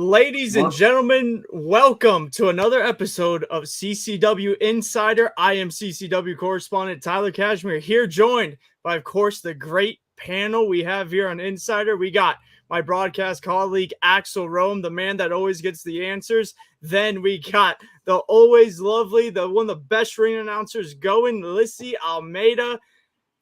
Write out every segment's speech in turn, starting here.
Ladies and gentlemen, welcome to another episode of CCW Insider. I am CCW Correspondent Tyler Cashmere, here joined by, of course, the great panel we have here on Insider. We got my broadcast colleague, Axel Rome, the man that always gets the answers. Then we got the always lovely, one of the best ring announcers going, Lissy Almeida.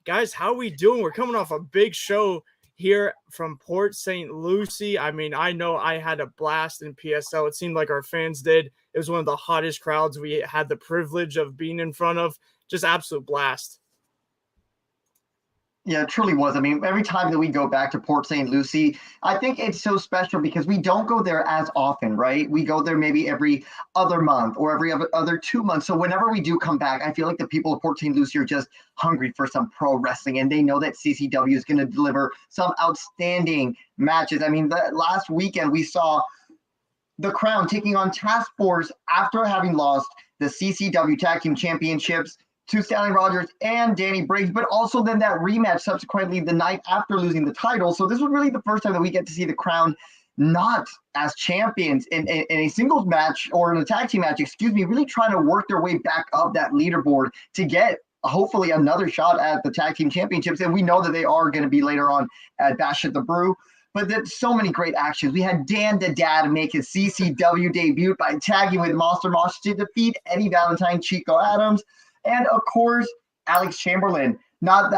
Guys, how are we doing? We're coming off a big show here from Port St. Lucie. I mean, I know I had a blast in PSL. It seemed like our fans did. It was one of the hottest crowds we had the privilege of being in front of. Just absolute blast. Yeah, it truly was. I mean, every time that we go back to Port St. Lucie, I think it's so special because we don't go there as often, right? We go there maybe every other month or every other 2 months. So whenever we do come back, I feel like the people of Port St. Lucie are just hungry for some pro wrestling, and they know that CCW is going to deliver some outstanding matches. I mean, the last weekend we saw the Crown taking on Task Force after having lost the CCW Tag Team Championships to Stanley Rogers and Danny Briggs, but also then that rematch subsequently the night after losing the title. So this was really the first time that we get to see the Crown not as champions in a singles match or in a tag team match, really trying to work their way back up that leaderboard to get hopefully another shot at the tag team championships. And we know that they are going to be later on at Bash at the Brew. But there's so many great actions. We had Dan the Dad make his CCW debut by tagging with Monster Mosh to defeat Eddie Valentine, Chico Adams, and of course, Alex Chamberlain. But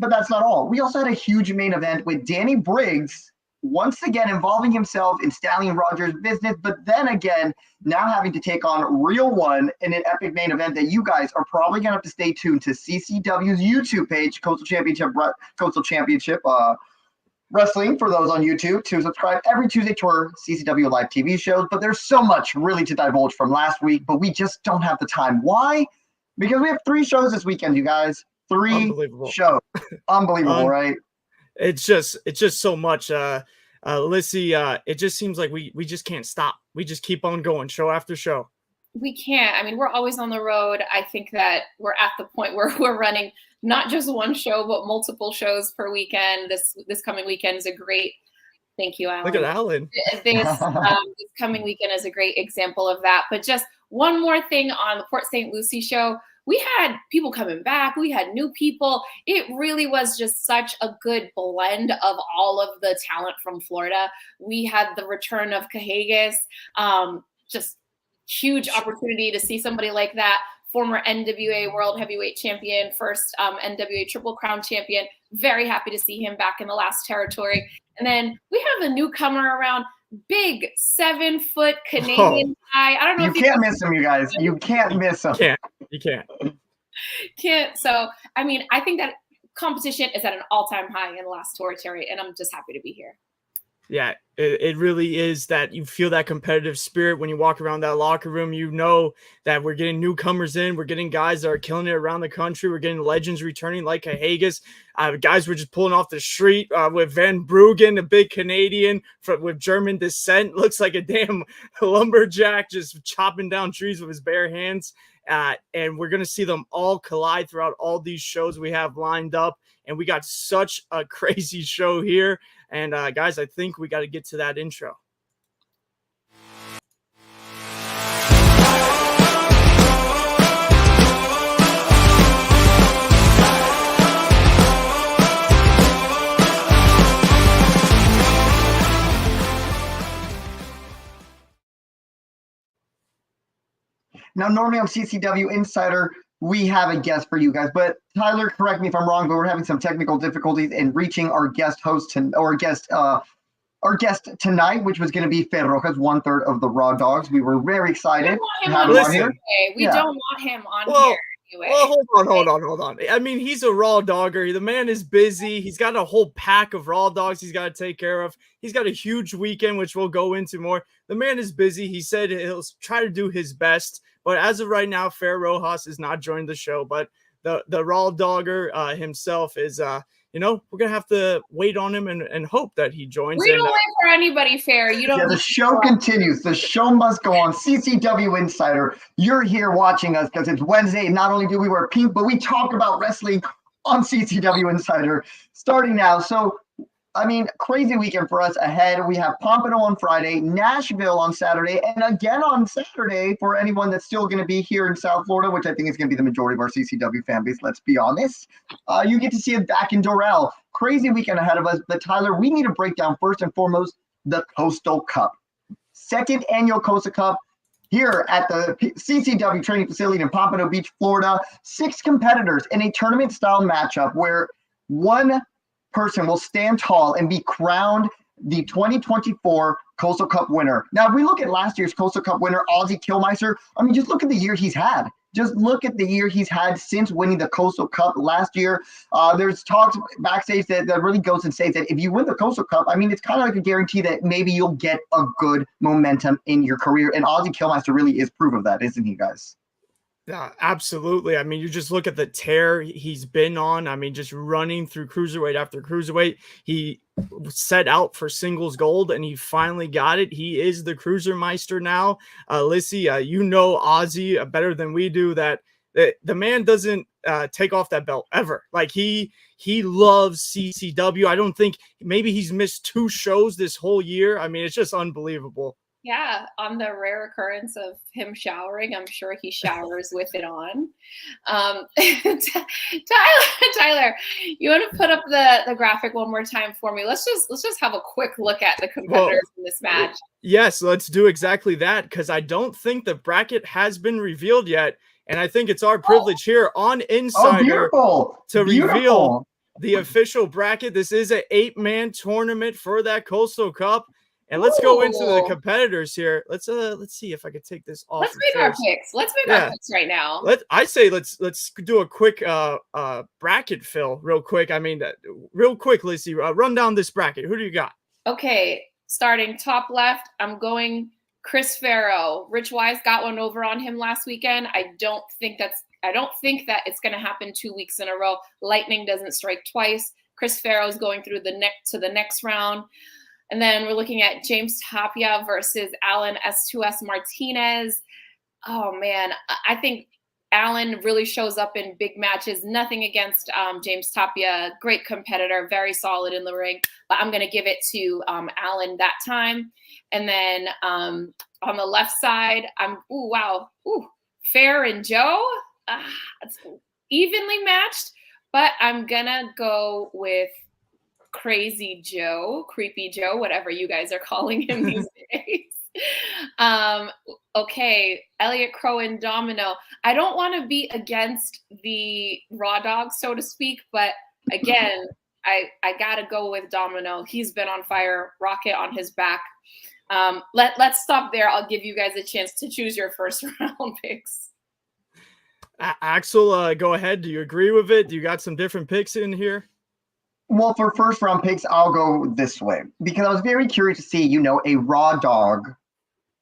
that's not all. We also had a huge main event with Danny Briggs, once again involving himself in Stanley Rogers' business, but then again, now having to take on Real One in an epic main event that you guys are probably going to have to stay tuned to CCW's YouTube page, Coastal Championship Wrestling, for those on YouTube, to subscribe every Tuesday to our CCW live TV shows. But there's so much really to divulge from last week, but we just don't have the time. Why? Because we have 3 shows this weekend, you guys. 3 shows. Unbelievable, right? It's just so much. Lissy, it just seems like we just can't stop. We just keep on going, show after show. We can't. I mean, we're always on the road. I think that we're at the point where we're running not just one show, but multiple shows per weekend. This coming weekend is a great. Thank you, Alan. Look at Alan. This coming weekend is a great example of that. But just one more thing on the Port St. Lucie show. We had people coming back. We had new people. It really was just such a good blend of all of the talent from Florida. We had the return of Cahagas, just huge opportunity to see somebody like that. Former NWA World Heavyweight Champion, first NWA Triple Crown Champion. Very happy to see him back in the last territory. And then we have a newcomer around, big 7-foot Canadian guy. I don't know. You can't miss him, you guys. You can't miss him. You can't. So, I mean, I think that competition is at an all-time high in the last territory, and I'm just happy to be here. Yeah, it really is that you feel that competitive spirit when you walk around that locker room. You know that we're getting newcomers in. We're getting guys that are killing it around the country. We're getting legends returning like Cahagas. Guys were just pulling off the street with Van Bruggen, a big Canadian with German descent. Looks like a damn lumberjack just chopping down trees with his bare hands. And we're going to see them all collide throughout all these shows we have lined up. And we got such a crazy show here. And guys, I think we got to get to that intro. Now, normally on CCW Insider, we have a guest for you guys, but Tyler, correct me if I'm wrong, but we're having some technical difficulties in reaching our guest host our guest tonight, which was going to be Fer Rojas, 1/3 of the Raw Dogs. We were very excited to have him on here. We don't want him on here. Anyway. Well, hold on. I mean, he's a raw dogger. The man is busy. He's got a whole pack of raw dogs he's got to take care of. He's got a huge weekend, which we'll go into more. The man is busy. He said he'll try to do his best. But as of right now, Fer Rojas is not joining the show. But the raw dogger himself is, we're going to have to wait on him and hope that he joins. We don't wait for anybody, Fer. You don't. Yeah, the show continues. The show must go on. CCW Insider, you're here watching us because it's Wednesday. Not only do we wear pink, but we talk about wrestling on CCW Insider starting now. So I mean, crazy weekend for us ahead. We have Pompano on Friday, Nashville on Saturday, and again on Saturday for anyone that's still going to be here in South Florida, which I think is going to be the majority of our CCW fan base, let's be honest. You get to see it back in Doral. Crazy weekend ahead of us. But Tyler, we need to break down first and foremost the Coastal Cup. Second annual Coastal Cup here at the CCW training facility in Pompano Beach, Florida. 6 competitors in a tournament-style matchup where one person will stand tall and be crowned the 2024 Coastal Cup winner. Now, if we look at last year's Coastal Cup winner, Ozzy Killmeister, I mean, just look at the year he's had. Just look at the year he's had since winning the Coastal Cup last year. There's talks backstage that really goes and says that if you win the Coastal Cup, I mean, it's kind of like a guarantee that maybe you'll get a good momentum in your career. And Ozzy Killmeister really is proof of that, isn't he, guys? Yeah, absolutely. I mean, you just look at the tear he's been on. I mean, just running through cruiserweight after cruiserweight. He set out for singles gold and he finally got it. He is the Cruisermeister now. Lissy, you know Ozzy better than we do that the man doesn't take off that belt ever. Like he loves CCW. I don't think maybe he's missed 2 shows this whole year. I mean, it's just unbelievable. Yeah, on the rare occurrence of him showering, I'm sure he showers with it on. Tyler, you want to put up the graphic one more time for me? Let's just have a quick look at the competitors in this match. Yes, let's do exactly that because I don't think the bracket has been revealed yet, and I think it's our privilege here on Insider to reveal the official bracket. This is an 8-man tournament for that Coastal Cup. And let's go into the competitors here. Let's see if I could take this off. Let's make our picks. Let's make our picks right now. Let's do a quick bracket fill real quick. I mean, real quick, Lissy, run down this bracket. Who do you got? Okay, starting top left, I'm going Chris Farrow. Rich Wise got one over on him last weekend. I don't think that it's going to happen 2 weeks in a row. Lightning doesn't strike twice. Chris Farrow's going through to the next round. And then we're looking at James Tapia versus Alan S2S Martinez. Oh, man. I think Alan really shows up in big matches. Nothing against James Tapia. Great competitor. Very solid in the ring. But I'm going to give it to Alan that time. And then on the left side, Fair and Joe. It's evenly matched. But I'm going to go with Crazy Joe, Creepy Joe, whatever you guys are calling him these days. Okay, Elliot Crow and Domino. I don't want to be against the Raw Dog, so to speak, but again, I gotta go with Domino. He's been on fire, rocket on his back. Let's stop there. I'll give you guys a chance to choose your first round picks. Axel, go ahead. Do you agree with it? Do you got some different picks in here? Well, for first round picks, I'll go this way because I was very curious to see, a Raw Dog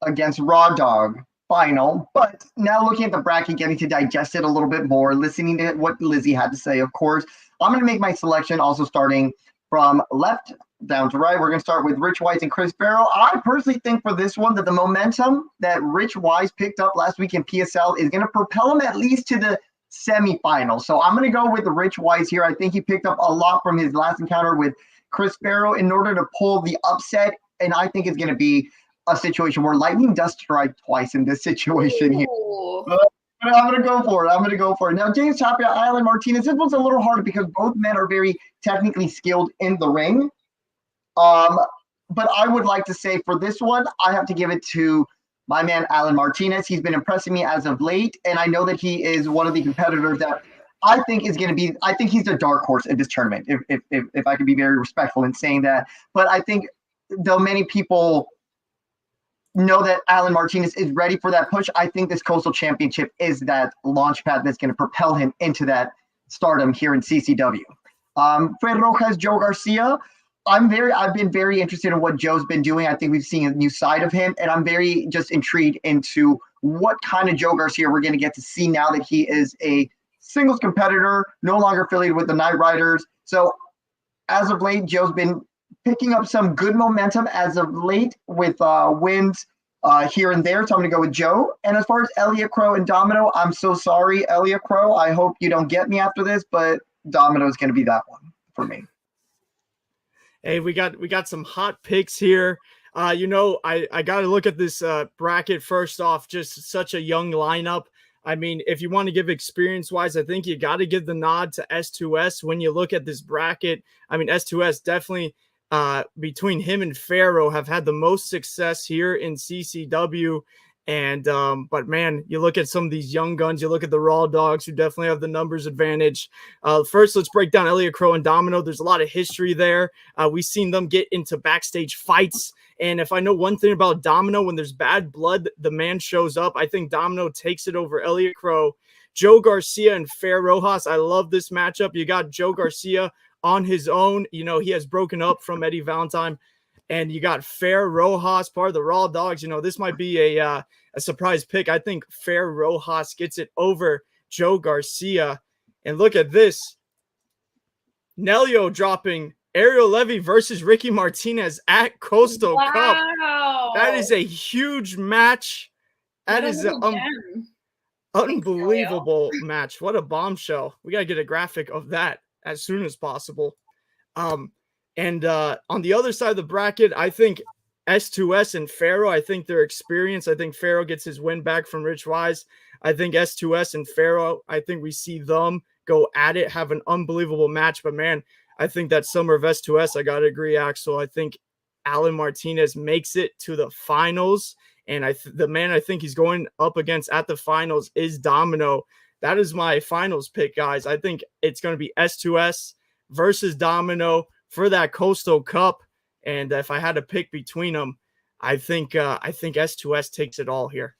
against Raw Dog final. But now looking at the bracket, getting to digest it a little bit more, listening to what Lizzie had to say, of course, I'm going to make my selection also starting from left down to right. We're going to start with Rich Wise and Chris Farrow. I personally think for this one that the momentum that Rich Wise picked up last week in PSL is going to propel him at least to the semifinal. So I'm going to go with the Rich Wise here. I think he picked up a lot from his last encounter with Chris Farrow in order to pull the upset. And I think it's going to be a situation where lightning does strike twice in this situation here. But I'm going to go for it. Now, James Tapia, Alan Martinez, this one's a little harder because both men are very technically skilled in the ring. But I would like to say for this one, I have to give it to my man, Alan Martinez. He's been impressing me as of late, and I know that he is one of the competitors that I think is going to be – I think he's the dark horse in this tournament, if I can be very respectful in saying that. But I think though many people know that Alan Martinez is ready for that push, I think this Coastal Championship is that launch pad that's going to propel him into that stardom here in CCW. Fred Rojas, Joe Garcia – I've been very interested in what Joe's been doing. I think we've seen a new side of him, and I'm very just intrigued into what kind of Joe Garcia we're going to get to see now that he is a singles competitor, no longer affiliated with the Night Riders. So as of late, Joe's been picking up some good momentum as of late with wins here and there. So I'm going to go with Joe. And as far as Elliot Crow and Domino, I'm so sorry, Elliot Crow. I hope you don't get me after this, but Domino is going to be that one for me. Hey, we got some hot picks here. I got to look at this bracket first off. Just such a young lineup. I mean, if you want to give experience wise, I think you got to give the nod to S2S when you look at this bracket. I mean, S2S definitely between him and Pharaoh have had the most success here in CCW. And but man, you look at some of these young guns, you look at the Raw Dogs who definitely have the numbers advantage. First, let's break down Elliot Crow and Domino. There's a lot of history there. We've seen them get into backstage fights. And if I know one thing about Domino, when there's bad blood, the man shows up. I think Domino takes it over Elliot Crow. Joe Garcia and Fer Rojas. I love this matchup. You got Joe Garcia on his own. You know, he has broken up from Eddie Valentine. And you got Fer Rojas, part of the Raw Dogs. You know, this might be a surprise pick. I think Fer Rojas gets it over Joe Garcia. And look at this. Nelio dropping Ariel Levy versus Ricky Martinez at Coastal Cup. That is a huge match. That is an unbelievable match. What a bombshell. We got to get a graphic of that as soon as possible. And on the other side of the bracket, I think S2S and Pharaoh, I think their experience. I think Pharaoh gets his win back from Rich Wise. I think S2S and Pharaoh, I think we see them go at it, have an unbelievable match. But man, I think that summer of S2S, I got to agree, Axel. I think Alan Martinez makes it to the finals. And the man I think he's going up against at the finals is Domino. That is my finals pick, guys. I think it's going to be S2S versus Domino for that Coastal Cup. And if I had to pick between them, I think S2S takes it all here.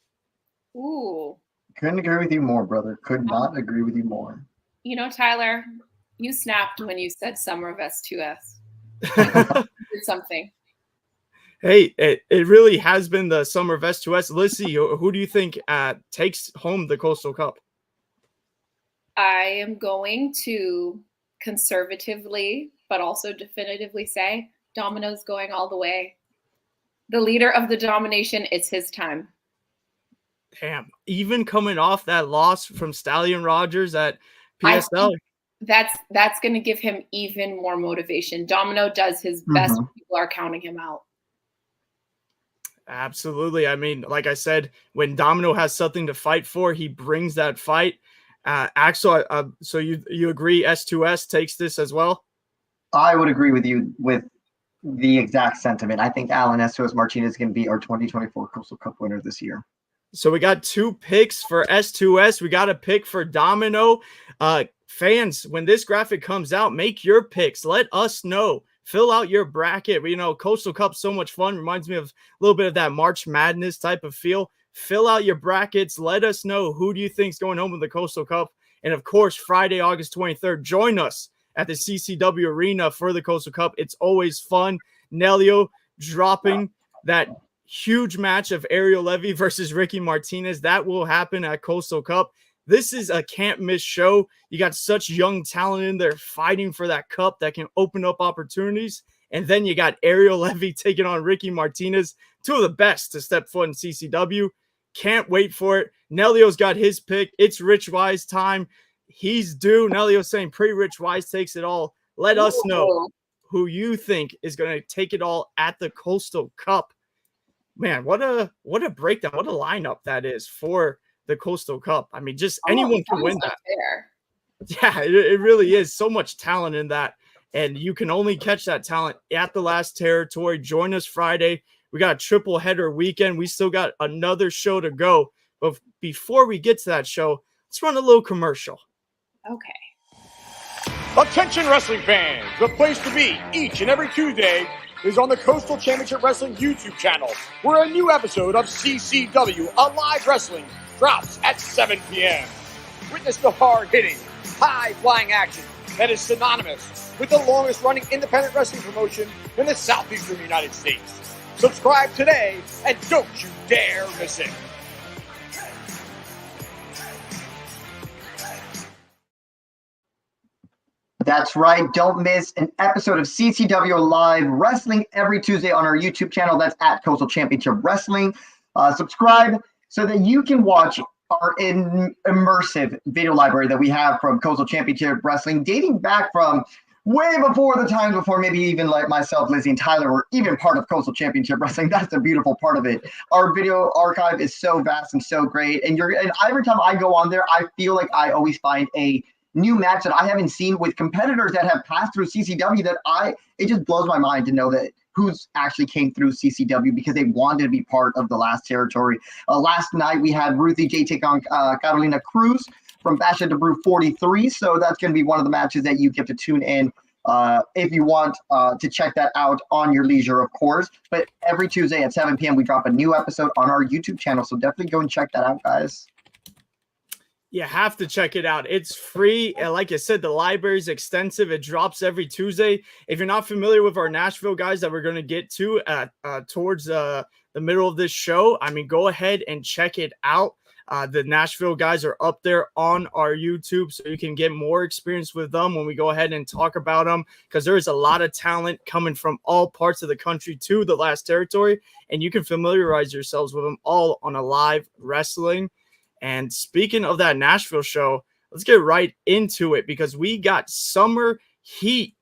Ooh. Couldn't agree with you more, brother. Could not agree with you more. You know, Tyler, you snapped when you said summer of S2S. Did something. Hey, it really has been the summer of S2S. Lissy, who do you think takes home the Coastal Cup? I am going to conservatively, but also definitively say Domino's going all the way. The leader of the domination, it's his time. Damn, even coming off that loss from Stallion Rogers at PSL. That's going to give him even more motivation. Domino does his best when people are counting him out. Absolutely. I mean, like I said, when Domino has something to fight for, he brings that fight. Axel, so you agree S2S takes this as well? I would agree with you with the exact sentiment. I think Alan S2S Martinez is going to be our 2024 Coastal Cup winner this year. So we got 2 picks for S2S. We got a pick for Domino. Fans, when this graphic comes out, make your picks. Let us know. Fill out your bracket. You know, Coastal Cup's so much fun. Reminds me of a little bit of that March Madness type of feel. Fill out your brackets. Let us know who do you think is going home with the Coastal Cup. And, of course, Friday, August 23rd, join us at the CCW Arena for the Coastal Cup. It's always fun. Nelio dropping that huge match of Ariel Levy versus Ricky Martinez. That will happen at Coastal Cup. This is a can't-miss show. You got such young talent in there fighting for that cup that can open up opportunities. And then you got Ariel Levy taking on Ricky Martinez, 2 of the best to step foot in CCW. Can't wait for it. Nelio's got his pick. It's Rich Wise time. He's due. Nelio's saying pre-Rich Wise takes it all. Let us know who you think is going to take it all at the Coastal Cup. Man, what a breakdown. What a lineup that is for the Coastal Cup. I mean, just anyone can win that. Yeah, it really is. So much talent in that. And you can only catch that talent at the last territory. Join us Friday. We got a triple header weekend. We still got another show to go. But before we get to that show, let's run a little commercial. Okay. Attention wrestling fans, the place to be each and every Tuesday is on the Coastal Championship Wrestling YouTube channel, where a new episode of CCW Alive Wrestling drops at 7 p.m. Witness the hard-hitting, high-flying action that is synonymous with the longest-running independent wrestling promotion in the southeastern United States. Subscribe today and don't you dare miss it. That's right. Don't miss an episode of CCW Live Wrestling every Tuesday on our YouTube channel. That's at Coastal Championship Wrestling. Subscribe so that you can watch our immersive video library that we have from Coastal Championship Wrestling, dating back from way before the times before maybe even like myself, Lizzie, and Tyler were even part of Coastal Championship Wrestling. That's the beautiful part of it. Our video archive is so vast and so great. And every time I go on there, I feel like I always find a new match that I haven't seen with competitors that have passed through CCW it just blows my mind to know that who's actually came through CCW because they wanted to be part of the last territory. Last night we had Ruthie J take on Carolina Cruz from Basha to Brew 43. So that's going to be one of the matches that you get to tune in if you want to check that out on your leisure, of course. But every Tuesday at 7 p.m. we drop a new episode on our YouTube channel. So definitely go and check that out, guys. You have to check it out. It's free. And like I said, the library is extensive. It drops every Tuesday. If you're not familiar with our Nashville guys that we're going to get to towards the middle of this show, I mean, go ahead and check it out. The Nashville guys are up there on our YouTube, so you can get more experience with them when we go ahead and talk about them, because there is a lot of talent coming from all parts of the country to the last territory, and you can familiarize yourselves with them all on a live wrestling. And speaking of that Nashville show, let's get right into it because we got Summer Heat.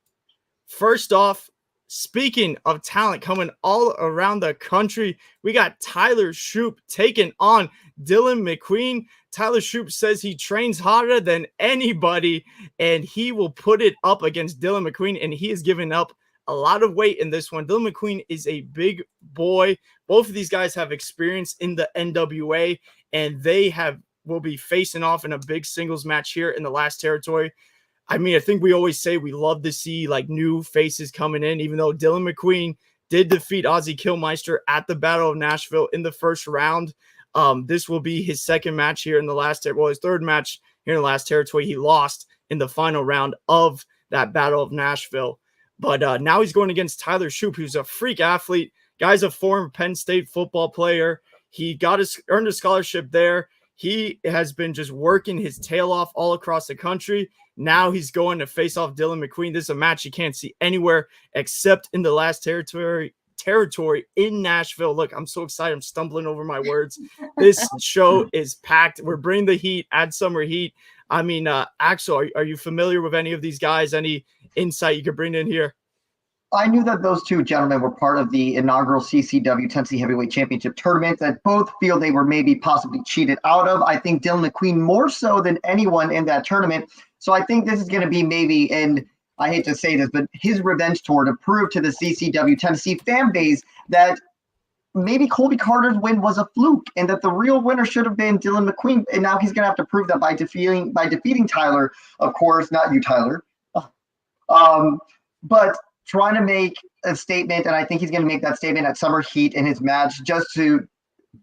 First off, speaking of talent coming all around the country, we got Tyler Shoup taking on Dylan McQueen. Tyler Shoup says he trains harder than anybody, and he will put it up against Dylan McQueen, and he is giving up a lot of weight in this one. Dylan McQueen is a big boy. Both of these guys have experience in the NWA, and they will be facing off in a big singles match here in the last territory. I mean, I think we always say we love to see like new faces coming in, even though Dylan McQueen did defeat Ozzy Killmeister at the Battle of Nashville in the first round. This will be his second match here in the last, his third match here in the last territory. He lost in the final round of that Battle of Nashville. But now he's going against Tyler Shoup, who's a freak athlete. Guy's a former Penn State football player. He earned a scholarship there. He has been just working his tail off all across the country. Now he's going to face off Dylan McQueen. This is a match you can't see anywhere except in the last territory in Nashville. Look, I'm so excited. I'm stumbling over my words. This show is packed. We're bringing the heat, add Summer Heat. I mean, Axel, are you familiar with any of these guys? Any insight you could bring in here? I knew that those two gentlemen were part of the inaugural CCW Tennessee Heavyweight Championship tournament that both feel they were maybe possibly cheated out of. I think Dylan McQueen more so than anyone in that tournament. So I think this is going to be maybe, and I hate to say this, but his revenge tour to prove to the CCW Tennessee fan base that maybe Colby Carter's win was a fluke and that the real winner should have been Dylan McQueen. And now he's going to have to prove that by defeating Tyler, of course, not you, Tyler. But trying to make a statement, and I think he's going to make that statement at Summer Heat in his match just to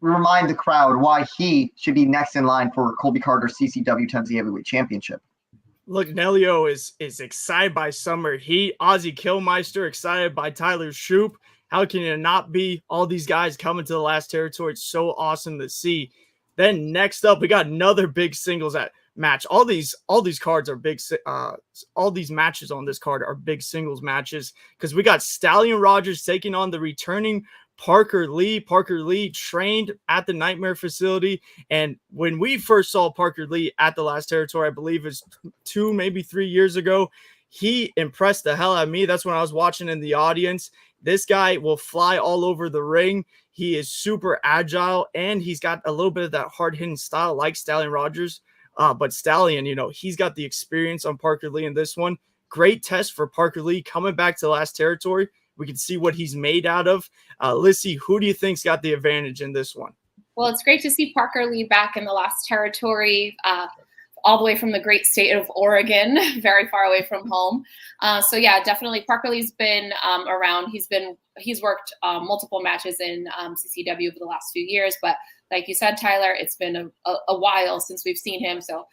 remind the crowd why he should be next in line for Colby Carter's CCW Tennessee Heavyweight Championship. Look, Nelio is excited by Summer Heat. Ozzy Killmeister excited by Tyler Shoup. How can you not be? All these guys coming to the last territory. It's so awesome to see. Then next up, we got another big singles match. All these cards are big. All these matches on this card are big singles matches because we got Stallion Rogers taking on the returning Parker Lee. Parker Lee trained at the Nightmare facility, and when we first saw Parker Lee at the last territory, I believe it's 2, maybe 3 years ago, he impressed the hell out of me. That's when I was watching in the audience. This guy will fly all over the ring. He is super agile, and he's got a little bit of that hard-hitting style like Stallion Rogers. But Stallion, he's got the experience on Parker Lee in this one. Great test for Parker Lee coming back to the last territory. We can see what he's made out of. Lissy, who do you think's got the advantage in this one? Well, it's great to see Parker Lee back in the last territory, all the way from the great state of Oregon, very far away from home. So yeah, definitely Parker Lee's been around. He's worked multiple matches in CCW over the last few years, but like you said, Tyler, it's been a while since we've seen him. So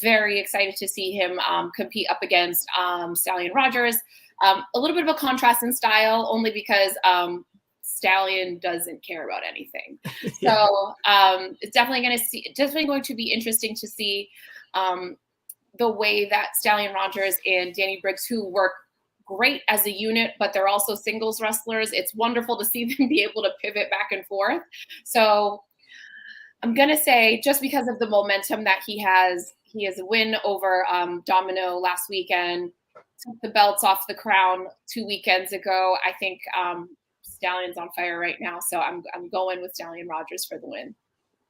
very excited to see him compete up against Stallion Rogers. A little bit of a contrast in style, only because Stallion doesn't care about anything. Yeah. So it's definitely going to be interesting to see the way that Stallion Rogers and Danny Briggs, who work great as a unit, but they're also singles wrestlers. It's wonderful to see them be able to pivot back and forth. So I'm going to say, just because of the momentum that he has a win over Domino last weekend. took the belts off the crown 2 weekends ago. I think Stallion's on fire right now, so I'm going with Stallion Rogers for the win.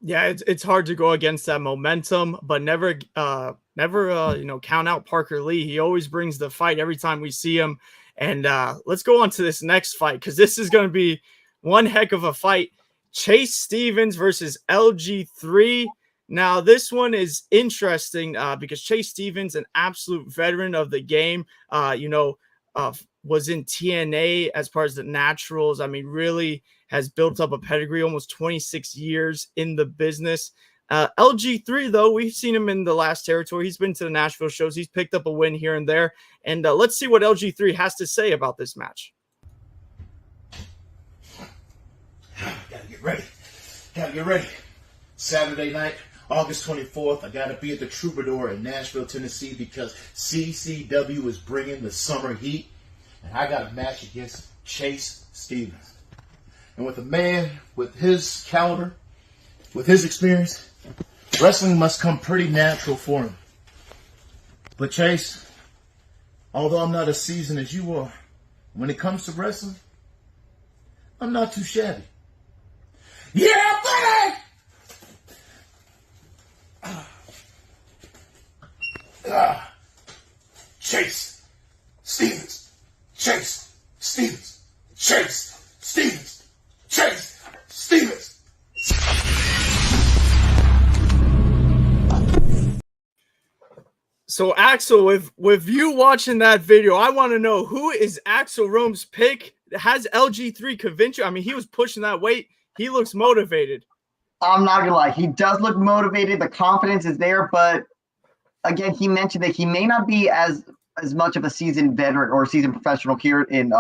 Yeah, it's hard to go against that momentum, but never count out Parker Lee. He always brings the fight every time we see him. And let's go on to this next fight, because this is going to be one heck of a fight. Chase Stevens versus LG3. Now, this one is interesting because Chase Stevens, an absolute veteran of the game, was in TNA as part of the Naturals. I mean, really has built up a pedigree, almost 26 years in the business. LG3, though, we've seen him in the last territory. He's been to the Nashville shows. He's picked up a win here and there. And let's see what LG3 has to say about this match. Gotta get ready. Saturday night, August 24th, I gotta be at the Troubadour in Nashville, Tennessee, because CCW is bringing the summer heat. And I got a match against Chase Stevens. And with a man with his caliber, with his experience, wrestling must come pretty natural for him. But Chase, although I'm not as seasoned as you are, when it comes to wrestling, I'm not too shabby. Yeah, buddy! Chase Stevens. Chase Stevens. Chase Stevens. Chase Stevens. So Axel, with you watching that video, I want to know, who is Axel Rome's pick? Has LG3 convinced you? I mean, he was pushing that weight. He looks motivated. I'm not gonna lie, he does look motivated. The confidence is there, but again, he mentioned that he may not be as much of a seasoned veteran or seasoned professional here in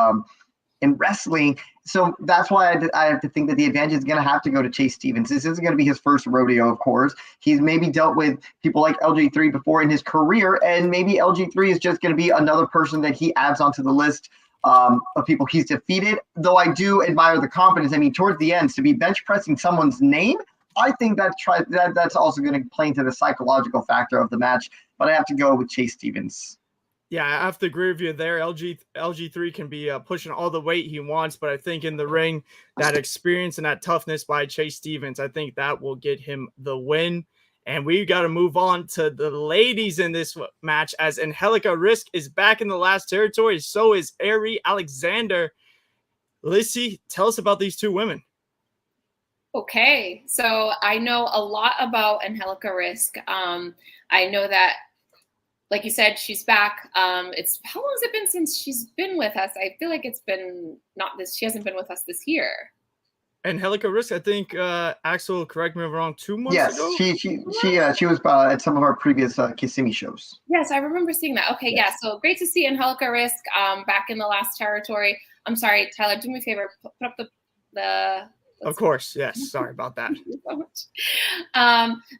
wrestling. So that's why I have to think that the advantage is going to have to go to Chase Stevens. This isn't going to be his first rodeo, of course. He's maybe dealt with people like LG3 before in his career, and maybe LG3 is just going to be another person that he adds onto the list of people he's defeated. Though I do admire the confidence. I mean, towards the end, to be bench pressing someone's name, I think that's also going to play into the psychological factor of the match. But I have to go with Chase Stevens. Yeah, I have to agree with you there. LG3 can be pushing all the weight he wants, but I think in the ring, that experience and that toughness by Chase Stevens, I think that will get him the win. And we got to move on to the ladies in this match, as Angelica Risk is back in the last territory. So is Ari Alexander. Lissy, tell us about these two women. Okay, so I know a lot about Angelica Risk. I know that, like you said, she's back. How long has it been since she's been with us? I feel like it's been she hasn't been with us this year. Angelica Risk, I think, Axel, correct me if I'm wrong, 2 months ago? Yes, she was at some of our previous Kissimmee shows. Yes, I remember seeing that. Okay, yes. Yeah, so great to see Angelica Risk back in the last territory. I'm sorry, Tyler, do me a favor, put up the Of course, yes. Sorry about that. Thank you so much.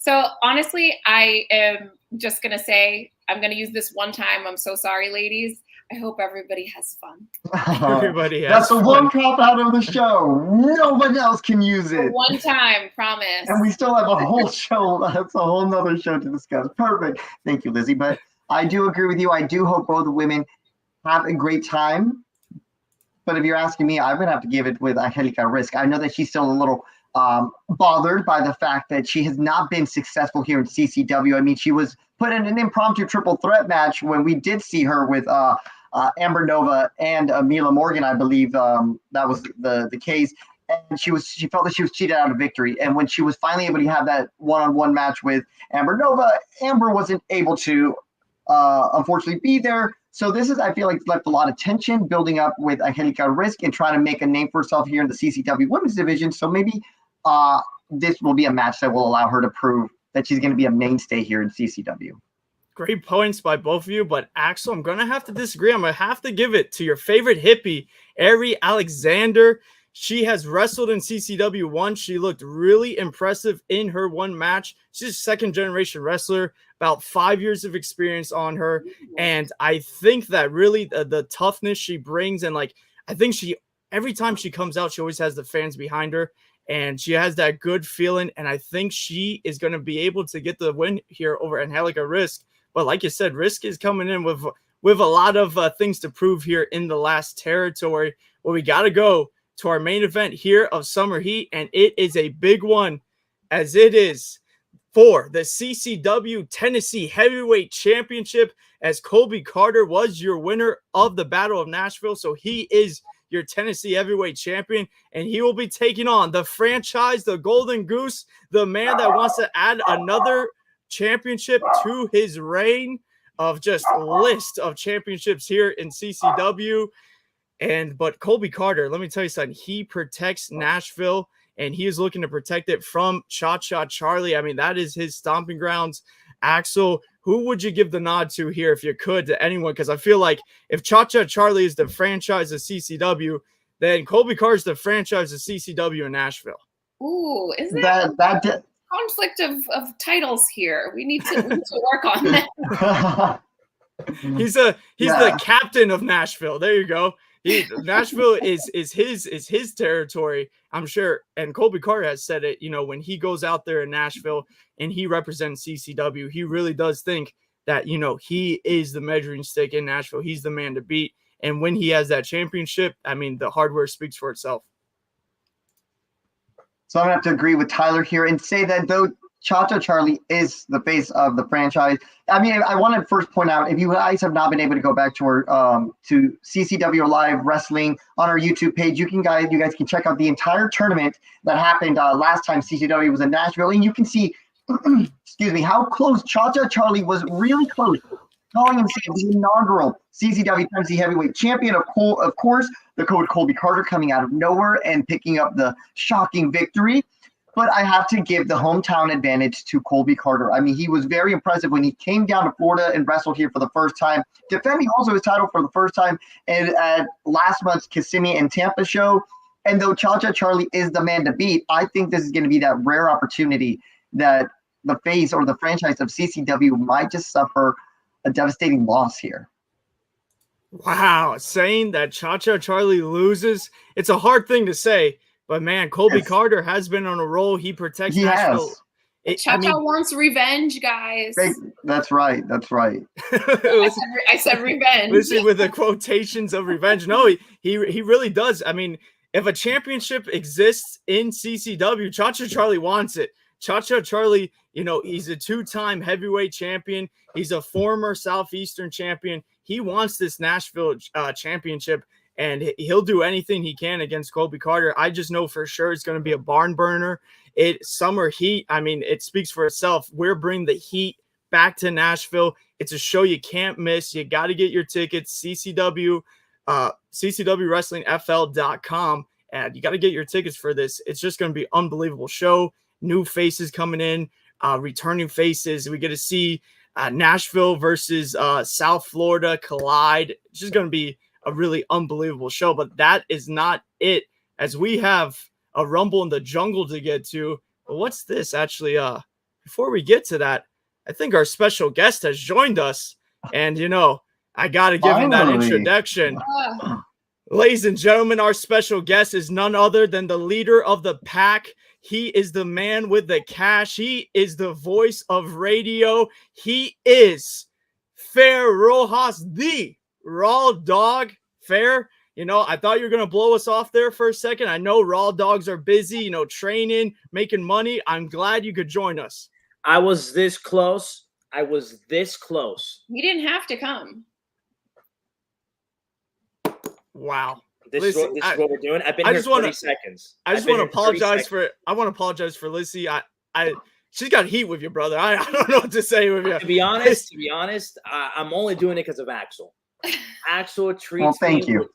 So honestly, I am just going to say, I'm going to use this one time. I'm so sorry, ladies. I hope everybody has fun. Everybody has That's the fun. one cop out of the show. No one else can use it. One time, promise. And we still have a whole show. That's a whole nother show to discuss. Perfect. Thank you, Lizzie. But I do agree with you. I do hope both women have a great time. But if you're asking me, I would have to give it with Angelica Risk. I know that she's still a little bothered by the fact that she has not been successful here in CCW. I mean, she was put in an impromptu triple threat match when we did see her with Amber Nova and Mila Morgan, I believe that was the case. And she felt that she was cheated out of victory. And when she was finally able to have that one-on-one match with Amber Nova, Amber wasn't able to unfortunately be there. So this is, I feel like, left a lot of tension building up with Angelica Risk and trying to make a name for herself here in the CCW Women's Division. So maybe this will be a match that will allow her to prove that she's going to be a mainstay here in CCW. Great points by both of you, but Axel, I'm going to have to disagree. I'm going to have to give it to your favorite hippie, Ari Alexander. She has wrestled in CCW once. She looked really impressive in her one match. She's a second-generation wrestler, about 5 years of experience on her. And I think that really the toughness she brings, and like, I think every time she comes out, she always has the fans behind her. And she has that good feeling. And I think she is going to be able to get the win here over Angelica Risk. But like you said, Risk is coming in with we have a lot of things to prove here in the last territory. Well, we got to go to our main event here of Summer Heat, and it is a big one, as it is for the CCW Tennessee Heavyweight Championship, as Colby Carter was your winner of the Battle of Nashville. So he is your Tennessee Heavyweight Champion, and he will be taking on the franchise, the Golden Goose, the man that wants to add another championship to his reign of just list of championships here in CCW. But Colby Carter, let me tell you something, he protects Nashville, and he is looking to protect it from Cha-Cha Charlie. I mean, that is his stomping grounds. Axel, who would you give the nod to here if you could, to anyone? Because I feel like if Cha-Cha Charlie is the franchise of CCW, then Colby Carter is the franchise of CCW in Nashville. Ooh, is that conflict of titles here? We need to work on that. He's the captain of Nashville. There you go. Nashville is his territory, I'm sure. And Colby Carter has said it, when he goes out there in Nashville and he represents CCW, he really does think that, he is the measuring stick in Nashville. He's the man to beat. And when he has that championship, I mean, the hardware speaks for itself. So I'm going to have to agree with Tyler here and say that though Cha-Cha Charlie is the face of the franchise. I mean, I want to first point out, if you guys have not been able to go back to our to CCW Live Wrestling on our YouTube page, you guys can check out the entire tournament that happened last time CCW was in Nashville, and you can see, excuse me, how close Cha-Cha Charlie was, really close, calling himself the inaugural CCW Tennessee Heavyweight Champion. Of course, the code Colby Carter coming out of nowhere and picking up the shocking victory. But I have to give the hometown advantage to Colby Carter. I mean, he was very impressive when he came down to Florida and wrestled here for the first time, defending also his title for the first time at last month's Kissimmee and Tampa show. And though Cha-Cha Charlie is the man to beat, I think this is going to be that rare opportunity that the face or the franchise of CCW might just suffer a devastating loss here. Wow, saying that Cha-Cha Charlie loses, it's a hard thing to say. But man, Colby Carter has been on a roll. He protects Nashville. Cha-Cha wants revenge, guys. That's right. I said revenge. Listen, with the quotations of revenge. No, he really does. I mean, if a championship exists in CCW, Cha-Cha Charlie wants it. Cha-Cha Charlie, he's a two-time heavyweight champion. He's a former Southeastern champion. He wants this Nashville championship. And he'll do anything he can against Colby Carter. I just know for sure it's going to be a barn burner. Summer Heat, I mean, it speaks for itself. We're bringing the heat back to Nashville. It's a show you can't miss. You got to get your tickets, CCWWrestlingFL.com. And you got to get your tickets for this. It's just going to be an unbelievable show. New faces coming in, returning faces. We get to see Nashville versus South Florida collide. It's just going to be a really unbelievable show, but that is not it, as we have a Rumble in the Jungle to get to. But what's this actually? Before we get to that, I think our special guest has joined us, and I gotta give him that introduction. Ladies and gentlemen, our special guest is none other than the leader of the pack. He is the man with the cash. He is the voice of radio. He is Fer Rojas, the Raw Dog. Fair, I thought you were going to blow us off there for a second. I know Raw Dogs are busy, training, making money. I'm glad you could join us. I was this close. You didn't have to come. Wow. This is what we're doing. I've been here 30 seconds. I want to apologize for Lissy. She's got heat with you, brother. I don't know what to say with you. To be honest, I'm only doing it because of Axel. Axel treats me with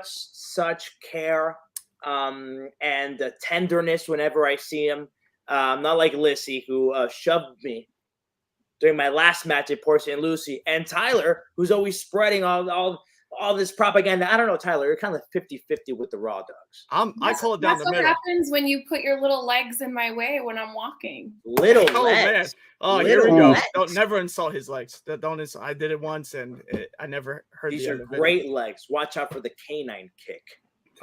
such care and tenderness whenever I see him. Not like Lissy, who shoved me during my last match at Port St. Lucie, and Tyler, who's always spreading all this propaganda. I don't know, Tyler, you're kind of 50-50 with the Raw Dogs. I call it down the middle. That's what happens when you put your little legs in my way when I'm walking. Little legs. Man. Oh, here we go. Don't never insult his legs. Don't insult. I did it once, and I never heard these the are end of it. Great legs. Watch out for the canine kick.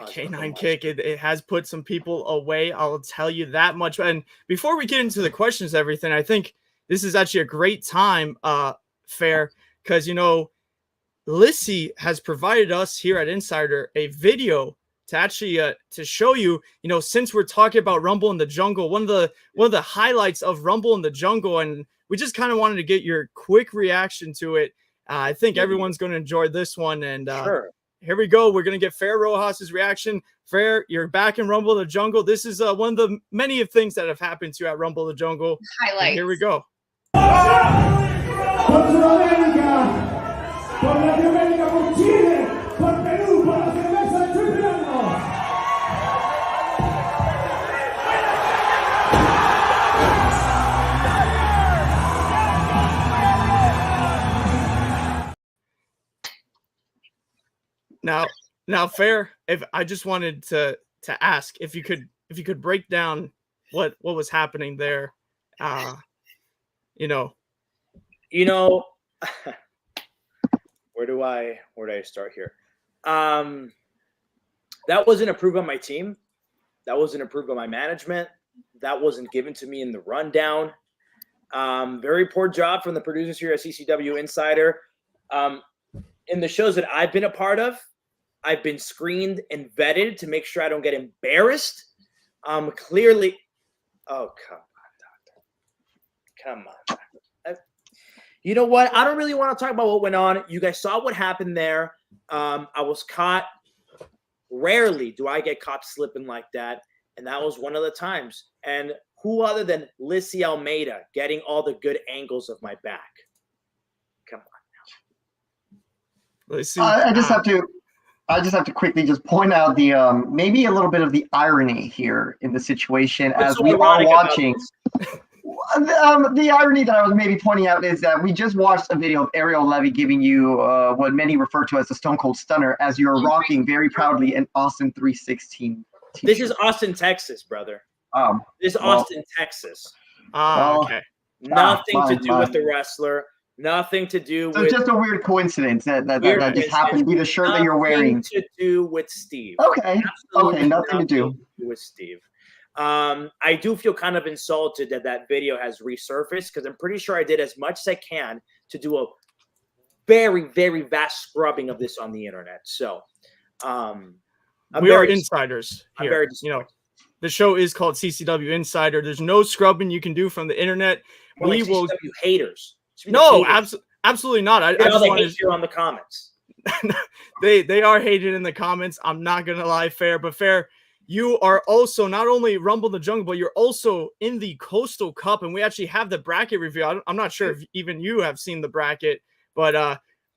Canine kick. It has put some people away. I'll tell you that much. And before we get into the questions, everything, I think this is actually a great time, Fair, because Lissy has provided us here at Insider a video to actually to show you, since we're talking about Rumble in the Jungle, one of the highlights of Rumble in the Jungle, and we just kind of wanted to get your quick reaction to it. I think everyone's going to enjoy this one, and Sure. Here we go. We're going to get Fair Rojas's reaction. Fair, you're back in Rumble in the Jungle. This is one of the many of things that have happened to you at Rumble in the Jungle. Highlights. And here we go. Now, Fair, if I just wanted to ask if you could break down what was happening there, where do I start here? That wasn't approved by my team. That wasn't approved by my management. That wasn't given to me in the rundown. Very poor job from the producers here at CCW Insider. In the shows that I've been a part of, I've been screened and vetted to make sure I don't get embarrassed. Clearly, oh, come on, doctor. You know what? I don't really want to talk about what went on. You guys saw what happened there. I was caught. Rarely do I get caught slipping like that. And that was one of the times. And who other than Lissy Almeida getting all the good angles of my back? Come on now. I just have to quickly just point out the maybe a little bit of the irony here in the situation. What's as so we are watching. The irony that I was maybe pointing out is that we just watched a video of Ariel Levy giving you what many refer to as the Stone Cold Stunner, as you're rocking very proudly an Austin 316 t-shirt. This is Austin, Texas, brother. This is Austin, Texas. Okay. Nothing to do with the wrestler. Nothing to do with. So it's just a weird coincidence that just happened to be the shirt that you're wearing. Nothing to do with Steve. Okay. Absolutely okay. Nothing to do with Steve. I do feel kind of insulted that video has resurfaced, because I'm pretty sure I did as much as I can to do a very, very vast scrubbing of this on the internet. So, we are insiders here. I'm very disappointed. The show is called CCW Insider. There's no scrubbing you can do from the internet. Or we like will CCW haters. No, absolutely not. I just want want to hear on the comments. they are hated in the comments. I'm not gonna lie, Fair, but Fair, you are also not only Rumble in the Jungle, but you're also in the Coastal Cup, and we actually have the bracket review. I'm not sure if even you have seen the bracket, but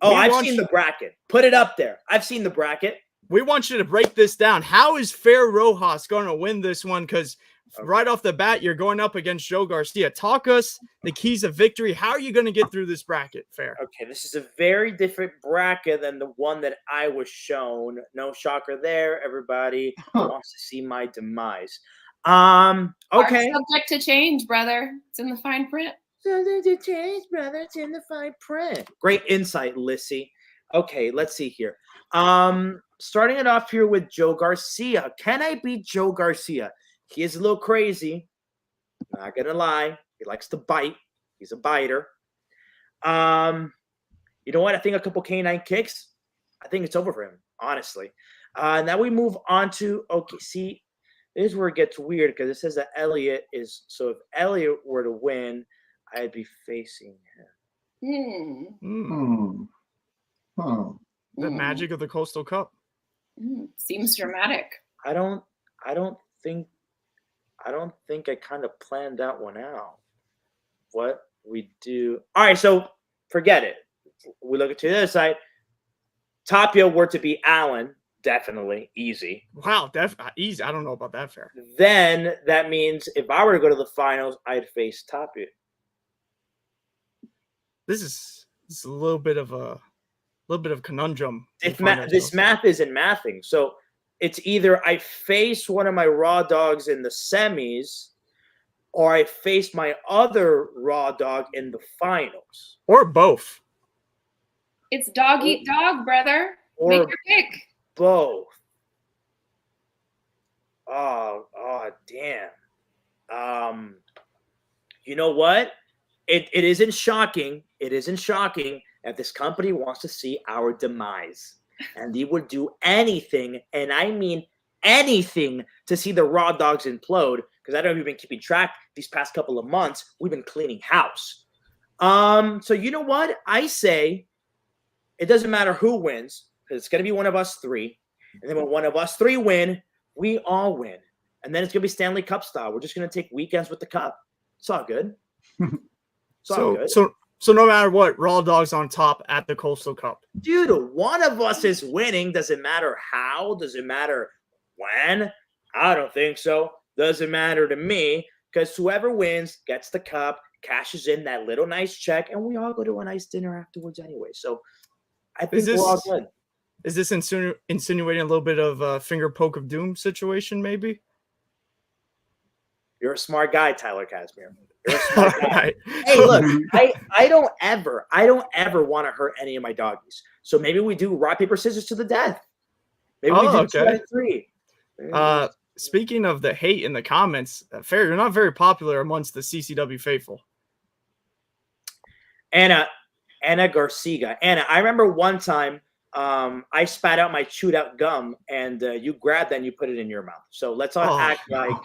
I've seen the bracket. Put it up there. I've seen the bracket. We want you to break this down. How is Fair Rojas going to win this one? Because right off the bat, you're going up against Joe Garcia. Talk us the keys of victory. How are you going to get through this bracket, Fair? Okay, this is a very different bracket than the one that I was shown. No shocker there. Everybody wants to see my demise. Okay. Subject to change, brother. It's in the fine print. Subject to change, brother. It's in the fine print. Great insight, Lissy. Okay, let's see here. Starting it off here with Joe Garcia. Can I beat Joe Garcia? He is a little crazy. Not gonna lie. He likes to bite. He's a biter. You know what? I think a couple canine kicks. I think it's over for him, honestly. Now we move on to see, this is where it gets weird, because it says that Elliot is. So if Elliot were to win, I'd be facing him. The magic of the Coastal Cup. Seems dramatic. I don't think I kind of planned that one out. What we do. All right, so forget it. We look to the other side. Tapia were to be Allen, definitely easy. Wow, easy. I don't know about that, Fair. Then that means if I were to go to the finals, I'd face Tapia. This is a little bit of conundrum. This math isn't mathing. So it's either I face one of my raw dogs in the semis, or I face my other raw dog in the finals. Or both. It's dog eat dog, brother. Or make your pick. Both. Oh, damn. You know what? It isn't shocking. It isn't shocking. if this company wants to see our demise, and they would do anything, and I mean anything, to see the Raw Dogs implode, because I don't know if you've been keeping track these past couple of months, we've been cleaning house. So you know what? I say it doesn't matter who wins, because it's going to be one of us three. And then when one of us three win, we all win. And then it's going to be Stanley Cup style. We're just going to take weekends with the cup. It's all good. It's all good. So no matter what, Raw Dogs on top at the Coastal Cup. Dude, one of us is winning. Doesn't matter how. Doesn't matter when. I don't think so. Doesn't matter to me, because whoever wins gets the cup, cashes in that little nice check, and we all go to a nice dinner afterwards anyway. So I think we're all good. Is this insinuating a little bit of a finger poke of doom situation, maybe? You're a smart guy, Tyler Casimir. You're a smart guy. Right. Hey, look, I don't ever want to hurt any of my doggies. So maybe we do rock, paper, scissors to the death. Maybe we do 2 out of 3. Speaking of the hate in the comments, Fair, you're not very popular amongst the CCW faithful. Anna Garcia. Anna, I remember one time I spat out my chewed out gum, and you grabbed that and you put it in your mouth. So let's not act like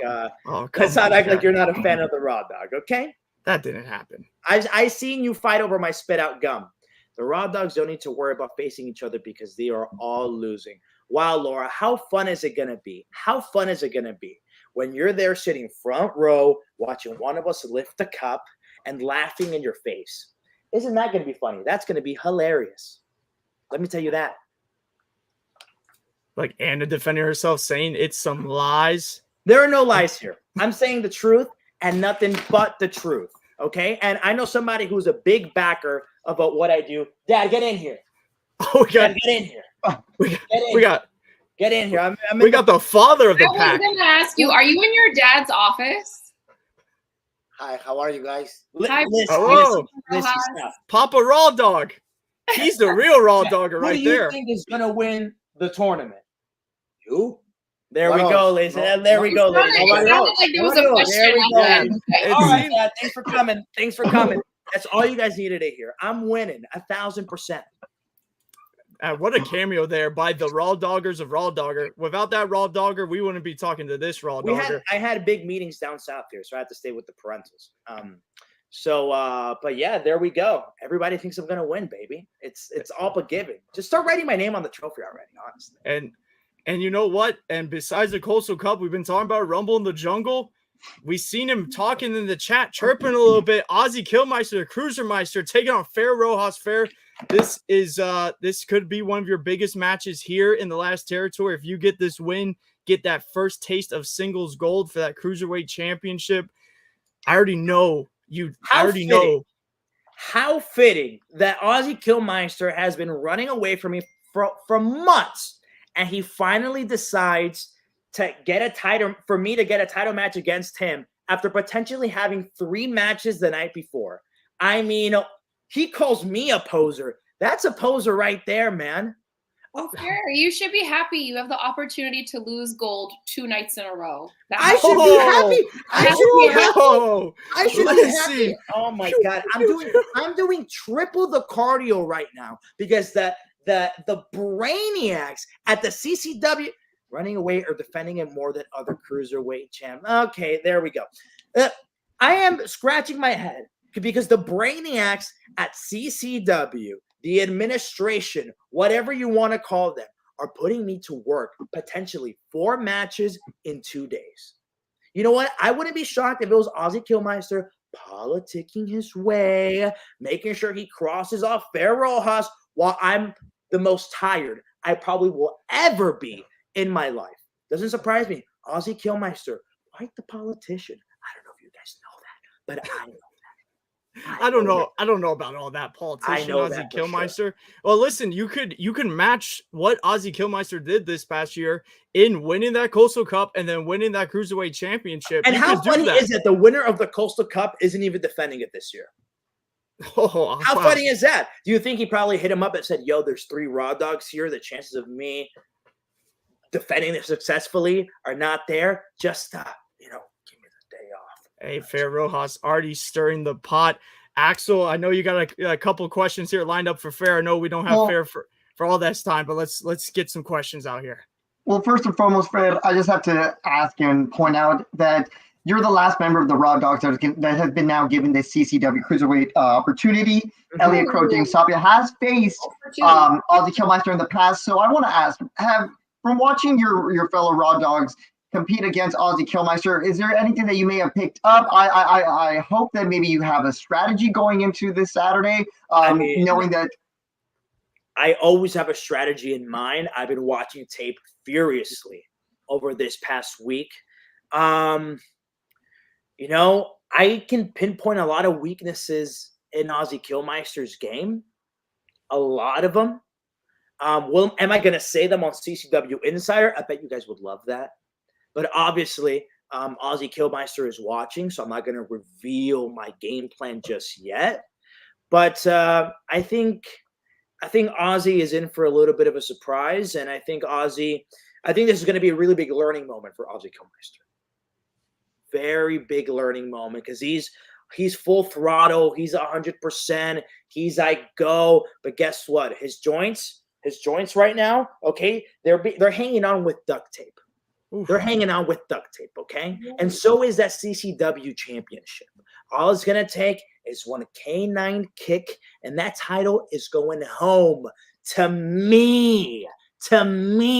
like you're not a fan of the Raw Dog, okay? That didn't happen. I seen you fight over my spit out gum. The Raw Dogs don't need to worry about facing each other because they are all losing. Wow, Laura, how fun is it gonna be? How fun is it gonna be when you're there sitting front row watching one of us lift the cup and laughing in your face? Isn't that gonna be funny? That's gonna be hilarious. Let me tell you that. Like Anna defending herself, saying it's some lies. There are no lies here. I'm saying the truth and nothing but the truth. Okay. And I know somebody who's a big backer about what I do. Dad, get in here. Oh, Dad, get in here. Get in here. We got the father of the pack. I was going to ask you, are you in your dad's office? Hi, how are you guys? Hi, hello. Papa Raw Dog. He's the real Raw Dogger right there. Who do you think is going to win the tournament? You? There we go, ladies. There we go, ladies. It sounded like there was a question. All right, Dad, thanks for coming. Thanks for coming. That's all you guys needed to hear. I'm winning 1,000%. What a cameo there by the Raw Doggers of Raw Dogger. Without that Raw Dogger, we wouldn't be talking to this Raw Dogger. I had big meetings down south here, so I had to stay with the parentals. But yeah, there we go. Everybody thinks I'm gonna win, baby. It's all but given. Just start writing my name on the trophy already, honestly. And you know what? And besides the Coastal Cup, we've been talking about Rumble in the Jungle. We seen him talking in the chat, chirping a little bit. Ozzy Killmeister, the Cruisermeister, taking on Fair Rojas Fair. This could be one of your biggest matches here in the last territory. If you get this win, get that first taste of singles gold for that Cruiserweight Championship. I already know you. How fitting that Ozzy Killmeister has been running away from me for months, and he finally decides to get a title for me to get a title match against him after potentially having 3 matches the night before. I mean, he calls me a poser. That's a poser right there, man. Well, fair. You should be happy. You have the opportunity to lose gold 2 nights in a row. I should be happy. I should be happy. Oh my God. I'm doing triple the cardio right now because the brainiacs at the CCW running away or defending it more than other cruiserweight champ. Okay, there we go. I am scratching my head because the brainiacs at CCW, the administration, whatever you want to call them, are putting me to work potentially 4 matches in 2 days. You know what? I wouldn't be shocked if it was Ozzy Killmeister politicking his way, making sure he crosses off Fair Rojas while I'm the most tired I probably will ever be in my life. Doesn't surprise me. Ozzy Killmeister, quite the politician. I don't know if you guys know that, but I know. I don't know about all that politician Ozzy Killmeister. Sure. Well, listen, you can match what Ozzy Killmeister did this past year in winning that Coastal Cup and then winning that Cruiserweight Championship. And how funny is it the winner of the Coastal Cup isn't even defending it this year? Oh, how funny is that? Do you think he probably hit him up and said, yo, there's 3 Raw Dogs here. The chances of me defending it successfully are not there. Just, give me the day off. Hey, Fair Rojas already stirring the pot. Axel, I know you got a couple of questions here lined up for Fair. I know we don't have Fair for all this time, but let's get some questions out here. Well, first and foremost, Fred, I just have to ask and point out that you're the last member of the Raw Dogs that has been now given the CCW Cruiserweight opportunity. Elliot Crow James Tapia has faced Ozzy Killmeister in the past. So I want to ask, from watching your fellow Raw Dogs compete against Ozzy Killmeister, is there anything that you may have picked up? I hope that maybe you have a strategy going into this Saturday, knowing that. I always have a strategy in mind. I've been watching tape furiously over this past week. I can pinpoint a lot of weaknesses in Ozzy Killmeister's game. A lot of them. Am I going to say them on CCW Insider? I bet you guys would love that. But obviously, Ozzy Killmeister is watching, so I'm not going to reveal my game plan just yet. But I think Ozzy is in for a little bit of a surprise, and I think this is going to be a really big learning moment for Ozzy Killmeister. Very big learning moment because he's full throttle, he's 100%, he's like go. But guess what? His joints right now, okay, they're hanging on with duct tape. Oof. They're hanging on with duct tape, okay? And so is that CCW championship. All it's going to take is one K9 kick, and that title is going home to me. Ozzy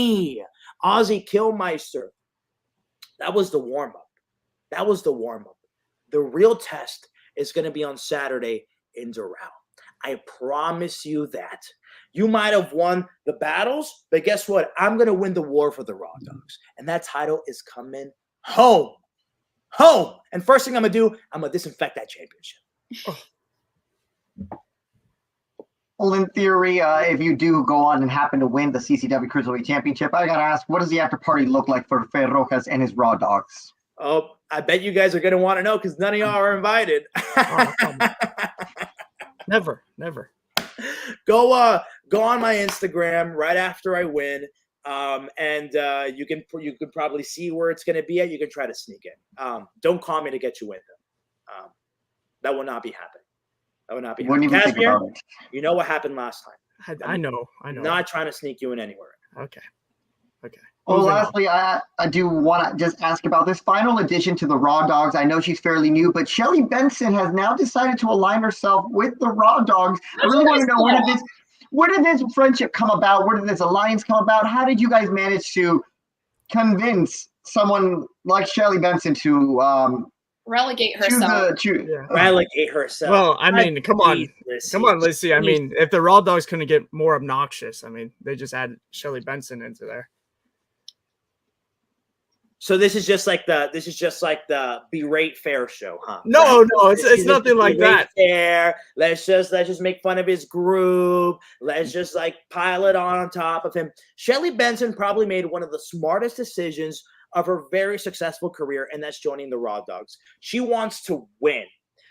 Killmeister. That was the warm-up. The real test is going to be on Saturday in Doral. I promise you that. You might have won the battles, but guess what? I'm going to win the war for the Raw Dogs, and that title is coming home. And first thing I'm going to do, I'm going to disinfect that championship. Well, in theory, if you do go on and happen to win the CCW Cruiserweight Championship, I got to ask, what does the after party look like for Fer Rojas and his Raw Dogs? Oh, I bet you guys are going to want to know because none of y'all are invited. Never. Go on my Instagram right after I win, and you can probably see where it's going to be at. You can try to sneak in. Don't call me to get you in, though. That will not be happening. Wouldn't even think about it. You know what happened last time. I know. Not trying to sneak you in anywhere. Okay. Well, lastly, I do want to just ask about this final addition to the Raw Dogs. I know she's fairly new, but Shelly Benson has now decided to align herself with the Raw Dogs. I really want to know, where did this friendship come about? Where did this alliance come about? How did you guys manage to convince someone like Shelly Benson to relegate herself? Relegate herself. Well, I mean, come on, Lissy. I mean, if the Raw Dogs couldn't get more obnoxious, I mean, they just add Shelly Benson into there. So this is just like the berate Fair show, huh? No, it's nothing like that. Fair. Let's just make fun of his group. Let's just like pile it on top of him. Shelly Benson probably made one of the smartest decisions of her very successful career, and that's joining the Raw Dogs. She wants to win.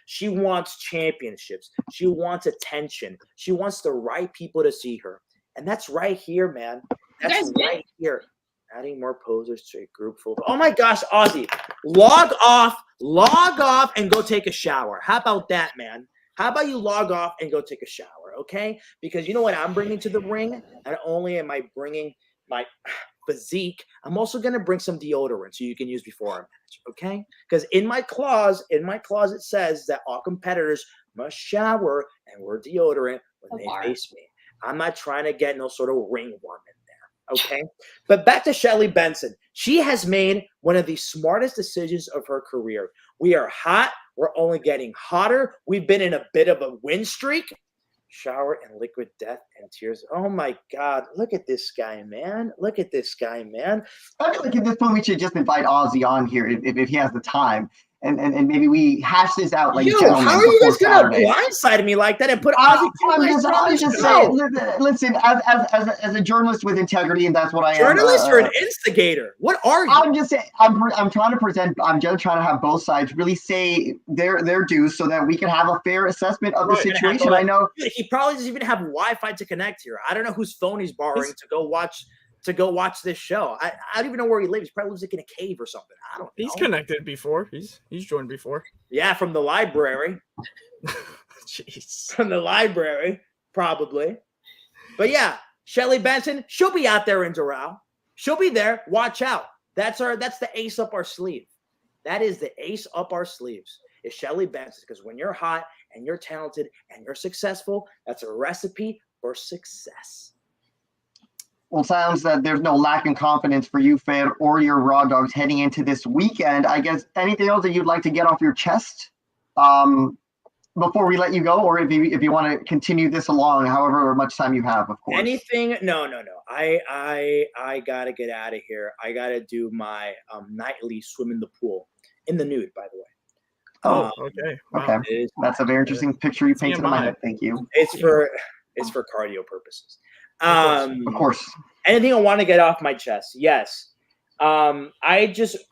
She wants championships. She wants attention. She wants the right people to see her, and that's right here, man. That's right here. Adding more posers to a group full of, oh my gosh, Ozzy, log off and go take a shower. How about that, man? How about you log off and go take a shower, okay? Because you know what I'm bringing to the ring? Not only am I bringing my physique, I'm also going to bring some deodorant so you can use before our match, okay? Because in my closet says that all competitors must shower and wear deodorant when they face me. I'm not trying to get no sort of ringworm in. Okay, but back to Shelly Benson. She has made one of the smartest decisions of her career. We are hot. We're only getting hotter. We've been in a bit of a win streak. Shower in liquid death and tears. Oh my God. Look at this guy, man. I feel like at this point we should just invite Ozzy on here if he has the time. And maybe we hash this out like gentlemen. How are you guys going to blindside me like that and put Ozzy? I'm just saying. Listen, as a journalist with integrity, and that's what I am. Journalist or an instigator? What are you? I'm just saying. I'm trying to present. I'm just trying to have both sides really say their dues, so that we can have a fair assessment of the situation. I know he probably doesn't even have Wi-Fi to connect here. I don't know whose phone he's borrowing to go watch this show. I don't even know where he lives. He probably lives like in a cave or something. I don't know. He's connected before. He's joined before. Yeah, from the library. Jeez. from the library, probably. But yeah, Shelly Benson, she'll be out there in Doral. She'll be there. Watch out. That's the ace up our sleeve. That is the ace up our sleeves. Is Shelly Benson, because when you're hot and you're talented and you're successful, that's a recipe for success. Well, sounds that there's no lack in confidence for you, Fer, or your Raw Dogs heading into this weekend. I guess anything else that you'd like to get off your chest before we let you go, or if you want to continue this along, however much time you have, of course. Anything? No. I gotta get out of here. I gotta do my nightly swim in the pool, in the nude, by the way. Oh, okay. Wow. Okay. That's a very interesting picture you painted in my head. Thank you. It's for cardio purposes. Of course. Anything I want to get off my chest? Yes. I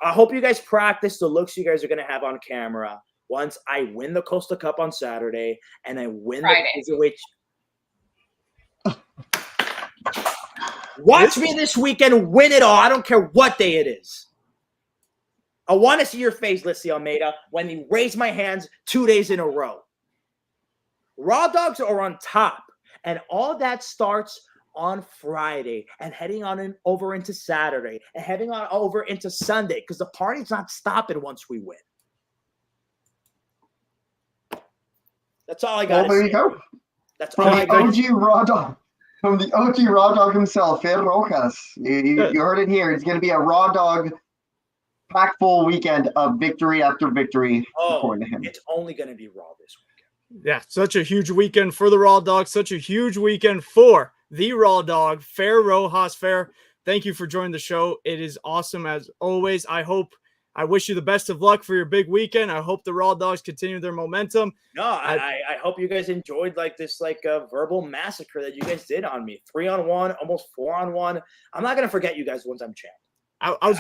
hope you guys practice the looks you guys are going to have on camera once I win the Coastal Cup on Saturday and I win the cruiserweight. Watch me this weekend win it all. I don't care what day it is. I want to see your face, Lissy Almeida, when you raise my hands 2 days in a row. Raw Dogs are on top, and all that starts on Friday and heading on over into Saturday and heading on over into Sunday, because the party's not stopping once we win. That's all I got. Well, there you go. That's from all I got. From the OG Raw Dog himself, Fer Rojas. You heard it here. It's going to be a Raw Dog pack full weekend of victory after victory, according to him. It's only going to be Raw this weekend. Yeah, such a huge weekend for the Raw Dog. Such a huge weekend for the Raw Dog. Fer Rojas. Fer, thank you for joining the show. It is awesome as always. I wish you the best of luck for your big weekend. I hope the Raw Dogs continue their momentum. No, I hope you guys enjoyed this verbal massacre that you guys did on me. 3-on-1, almost 4-on-1. I'm not gonna forget you guys once I'm champ. I was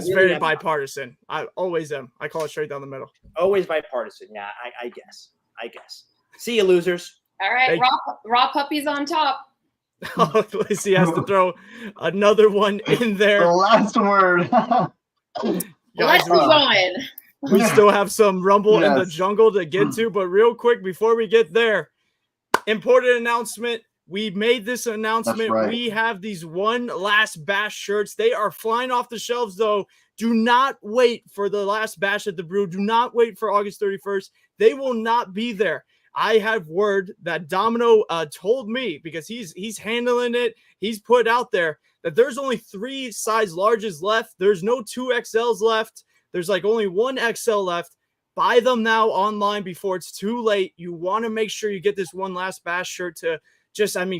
very bipartisan. I always am. I call it straight down the middle. Always bipartisan. Yeah, I guess. See you, losers. All right, raw puppies on top. Lacey has to throw another one in there. The last word. Let's move on. We still have some Rumble in the Jungle to get to, but real quick before we get there, important announcement. We made this announcement. Right. We have these One Last Bash shirts. They are flying off the shelves, though. Do not wait for the last bash at the Brew. Do not wait for August 31st. They will not be there. I have word that Domino told me, because he's handling it. He's put out there that there's only 3 size larges left. There's no 2XLs left. There's only 1 XL left. Buy them now online before it's too late. You want to make sure you get this One Last Bash shirt to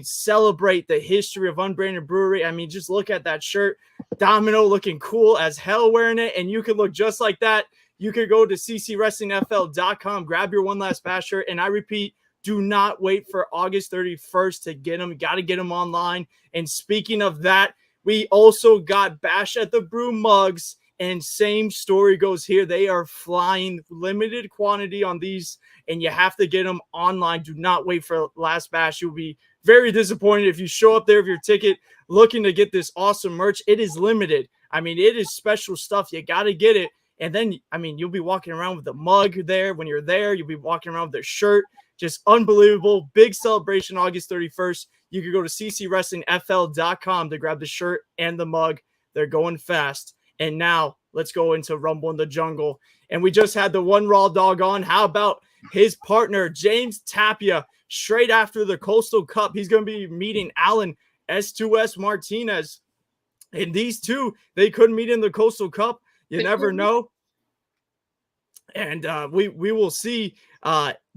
celebrate the history of Unbranded Brewery. Just look at that shirt. Domino looking cool as hell wearing it, and you can look just like that. You could go to ccwrestlingfl.com, grab your One Last Bash shirt, and I repeat, do not wait for August 31st to get them. You got to get them online. And speaking of that, we also got Bash at the Brew mugs, and same story goes here. They are flying, limited quantity on these, and you have to get them online. Do not wait for Last Bash. You'll be very disappointed if you show up there with your ticket looking to get this awesome merch. It is limited. It is special stuff. You got to get it. And then, you'll be walking around with the mug there. When you're there, you'll be walking around with their shirt. Just unbelievable. Big celebration August 31st. You can go to ccwrestlingfl.com to grab the shirt and the mug. They're going fast. And now let's go into Rumble in the Jungle. And we just had the one Raw Dog on. How about his partner, James Tapia, straight after the Coastal Cup? He's going to be meeting Alan S2S Martinez. And these two, they couldn't meet in the Coastal Cup. You never know. And we will see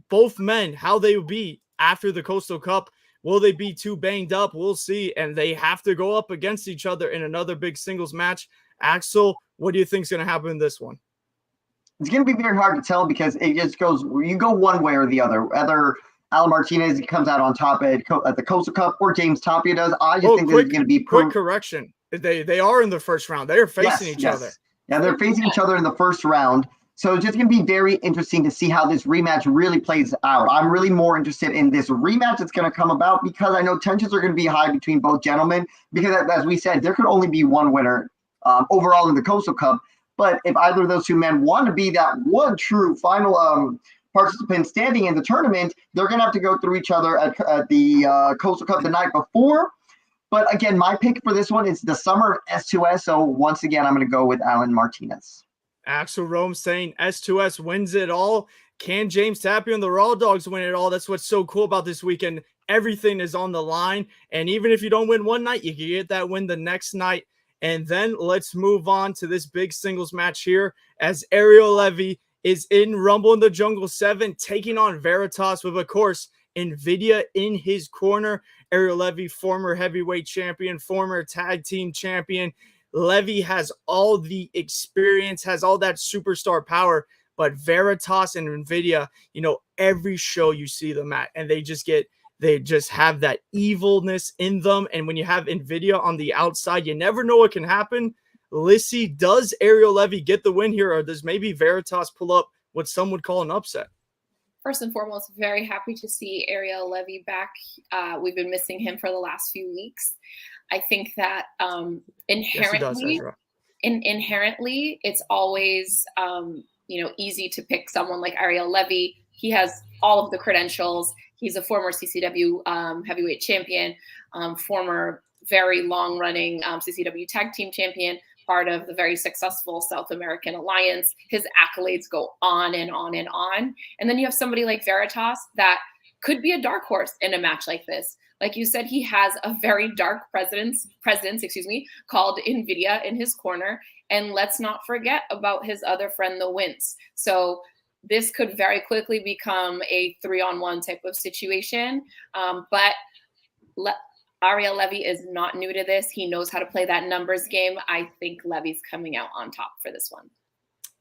both men, how they will be after the Coastal Cup. Will they be too banged up? We'll see. And they have to go up against each other in another big singles match. Axel, what do you think is going to happen in this one? It's going to be very hard to tell because it just goes, you go one way or the other. Whether Alan Martinez comes out on top at the Coastal Cup or James Tapia does. I just think this is going to be quick correction. They are in the first round. They are facing each other. Yeah, they're facing each other in the first round. So it's just going to be very interesting to see how this rematch really plays out. I'm really more interested in this rematch that's going to come about because I know tensions are going to be high between both gentlemen because, as we said, there could only be one winner overall in the Coastal Cup. But if either of those two men want to be that one true final participants standing in the tournament, they're going to have to go through each other at the Coastal Cup the night before. But again, my pick for this one is the summer of S2S. So once again, I'm going to go with Alan Martinez. Axel Rome saying S2S wins it all. Can James Tapia and the Raw Dogs win it all? That's what's so cool about this weekend. Everything is on the line. And even if you don't win one night, you can get that win the next night. And then let's move on to this big singles match here as Ariel Levy is in Rumble in the Jungle 7, taking on Veritas with, of course, NVIDIA in his corner. Ariel Levy, former heavyweight champion, former tag team champion. Levy has all the experience, has all that superstar power, but Veritas and NVIDIA, every show you see them at, and they just have that evilness in them. And when you have NVIDIA on the outside, you never know what can happen. Lissy, does Ariel Levy get the win here, or does maybe Veritas pull up what some would call an upset? First and foremost, very happy to see Ariel Levy back. We've been missing him for the last few weeks. I think that inherently, it's always easy to pick someone like Ariel Levy. He has all of the credentials. He's a former CCW heavyweight champion, former very long-running CCW tag team champion, part of the very successful South American Alliance. His accolades go on and on and on. And then you have somebody like Veritas that could be a dark horse in a match like this. Like you said, he has a very dark presence, called NVIDIA in his corner. And let's not forget about his other friend, the Wince. So this could very quickly become a 3-on-1 type of situation. But Ariel Levy is not new to this. He knows how to play that numbers game. I think Levy's coming out on top for this one.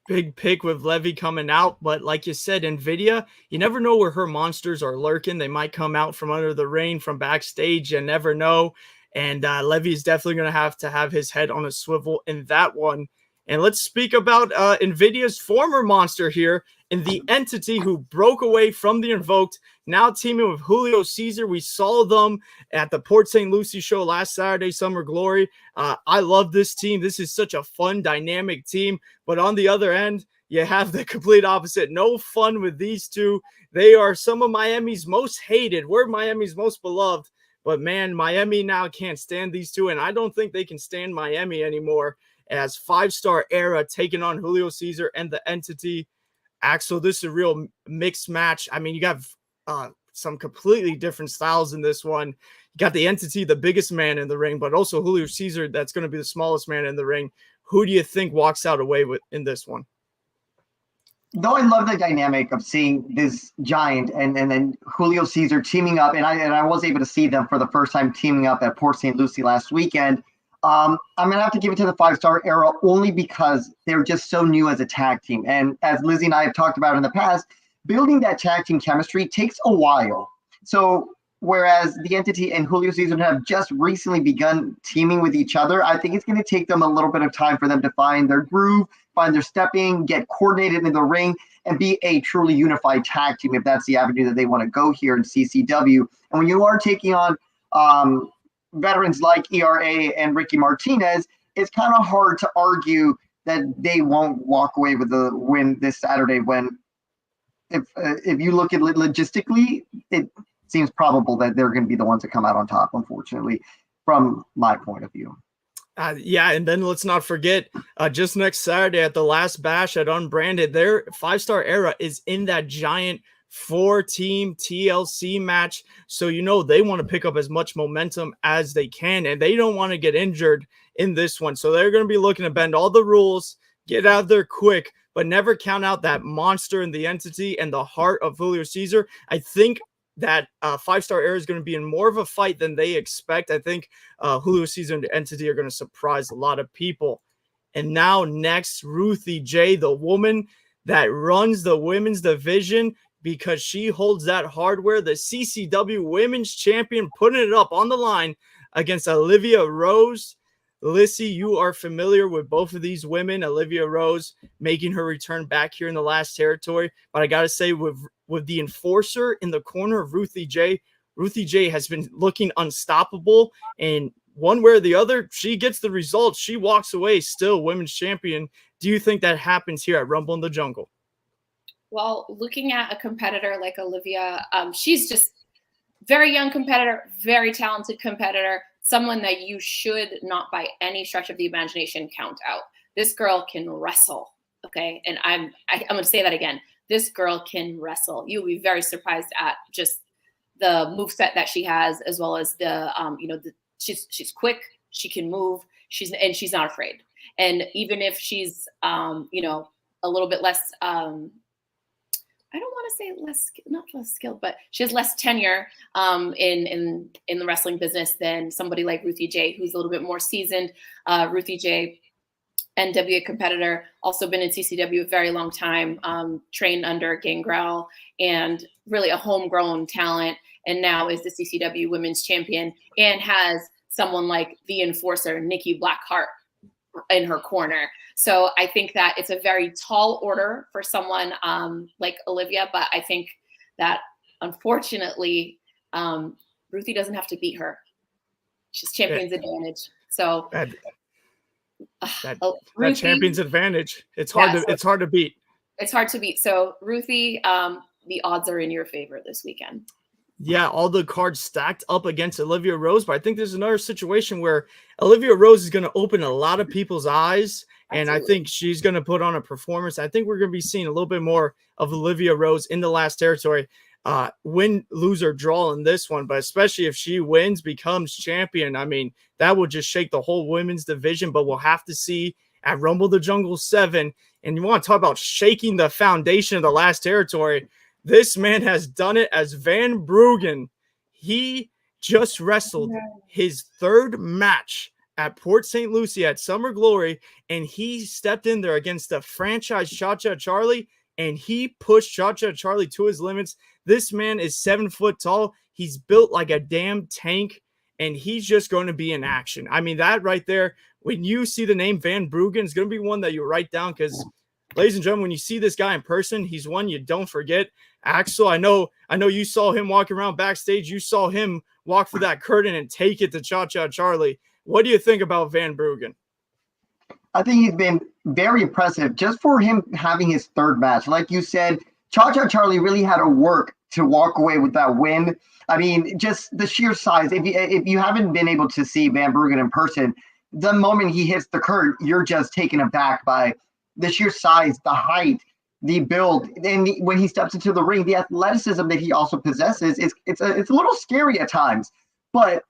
Big pick with Levy coming out, but like you said, NVIDIA, you never know where her monsters are lurking. They might come out from under the ring, from backstage. You never know. And Levy is definitely going to have his head on a swivel in that one. And let's speak about NVIDIA's former monster here in the Entity, who broke away from the Invoked, now teaming with Julio Cesar. We saw them at the Port St. Lucie show last Saturday, Summer Glory. I love this team. This is such a fun, dynamic team. But on the other end, you have the complete opposite. No fun with these two. They are some of Miami's most hated. We're Miami's most beloved. But man, Miami now can't stand these two, and I don't think they can stand Miami anymore. As 5-Star Era taking on Julio Cesar and the Entity. Axel, this is a real mixed match. I mean, you got some completely different styles in this one. You got the Entity, the biggest man in the ring, but also Julio Cesar, that's going to be the smallest man in the ring. Who do you think walks out away with in this one? Though I love the dynamic of seeing this giant and then Julio Cesar teaming up, and I was able to see them for the first time teaming up at Port St. Lucie last weekend. I'm going to have to give it to the 5-Star Era only because they're just so new as a tag team. And as Lizzie and I have talked about in the past, building that tag team chemistry takes a while. So whereas the Entity and Julio Cesar have just recently begun teaming with each other, I think it's going to take them a little bit of time for them to find their groove, find their stepping, get coordinated in the ring, and be a truly unified tag team if that's the avenue that they want to go here in CCW. And when you are taking on veterans like ERA and Ricky Martinez, it's kind of hard to argue that they won't walk away with the win this Saturday when if you look at it logistically, it seems probable that they're going to be the ones that come out on top, unfortunately, from my point of view. Yeah, and then let's not forget, just next Saturday at the last bash at Unbranded, their 5-Star Era is in that giant 4-team TLC match. So, they want to pick up as much momentum as they can, and they don't want to get injured in this one. So they're going to be looking to bend all the rules, get out there quick, but never count out that monster in the Entity and the heart of Julio Cesar. I think that 5-Star Era is going to be in more of a fight than they expect. I think Julio Cesar and the Entity are going to surprise a lot of people. And now next, Ruthie J, the woman that runs the women's division, because she holds that hardware, the CCW Women's Champion, putting it up on the line against Olivia Rose. Lissy, you are familiar with both of these women. Olivia Rose making her return back here in the last territory. But I got to say, with the enforcer in the corner of Ruthie J has been looking unstoppable. And one way or the other, she gets the results. She walks away still women's champion. Do you think that happens here at Rumble in the Jungle? Well, looking at a competitor like Olivia, she's just very young competitor, very talented competitor, someone that you should not by any stretch of the imagination count out. This girl can wrestle. Okay. And I'm going to say that again. This girl can wrestle. You'll be very surprised at just the moveset that she has, as well as the, she's quick. She can move. She's not afraid. And even if she's, a little bit less, I don't want to say not less skilled, but she has less tenure in the wrestling business than somebody like Ruthie J, who's a little bit more seasoned. Ruthie J, NWA competitor, also been in CCW a very long time, trained under Gangrel, and really a homegrown talent, and now is the CCW Women's Champion and has someone like the Enforcer, Nikki Blackheart, in her corner. So I think that it's a very tall order for someone like Olivia, but I think that unfortunately, Ruthie doesn't have to beat her. She's champion's advantage. So that Ruthie, champion's advantage. It's hard to beat. It's hard to beat. So Ruthie, the odds are in your favor this weekend. Yeah, all the cards stacked up against Olivia Rose, but I think there's another situation where Olivia Rose is going to open a lot of people's eyes, and I think she's going to put on a performance. I think we're going to be seeing a little bit more of Olivia Rose in the last territory. Win, lose, or draw in this one, but especially if she wins, becomes champion, I mean, that will just shake the whole women's division, but we'll have to see at Rumble the Jungle 7. And you want to talk about shaking the foundation of the last territory. This man has done it as Van Bruggen. He just wrestled his third match at Port St. Lucie at Summer Glory, and he stepped in there against the franchise Cha-Cha Charlie, and he pushed Cha-Cha Charlie to his limits. This man is 7 foot tall. He's built like a damn tank, and he's just going to be in action. I mean, that right there, when you see the name Van Bruggen, it's going to be one that you write down because, ladies and gentlemen, when you see this guy in person, he's one you don't forget. Axel, I know you saw him walking around backstage. You saw him walk through that curtain and take it to Cha-Cha Charlie. What do you think about Van Bruggen? I think he's been very impressive just for him having his third match. Like you said, Cha-Cha Charlie really had to work to walk away with that win. I mean, just the sheer size. If you haven't been able to see Van Bruggen in person, the moment he hits the curtain, you're just taken aback by the sheer size, the height, the build, and when he steps into the ring, the athleticism that he also possesses it's a little scary at times. But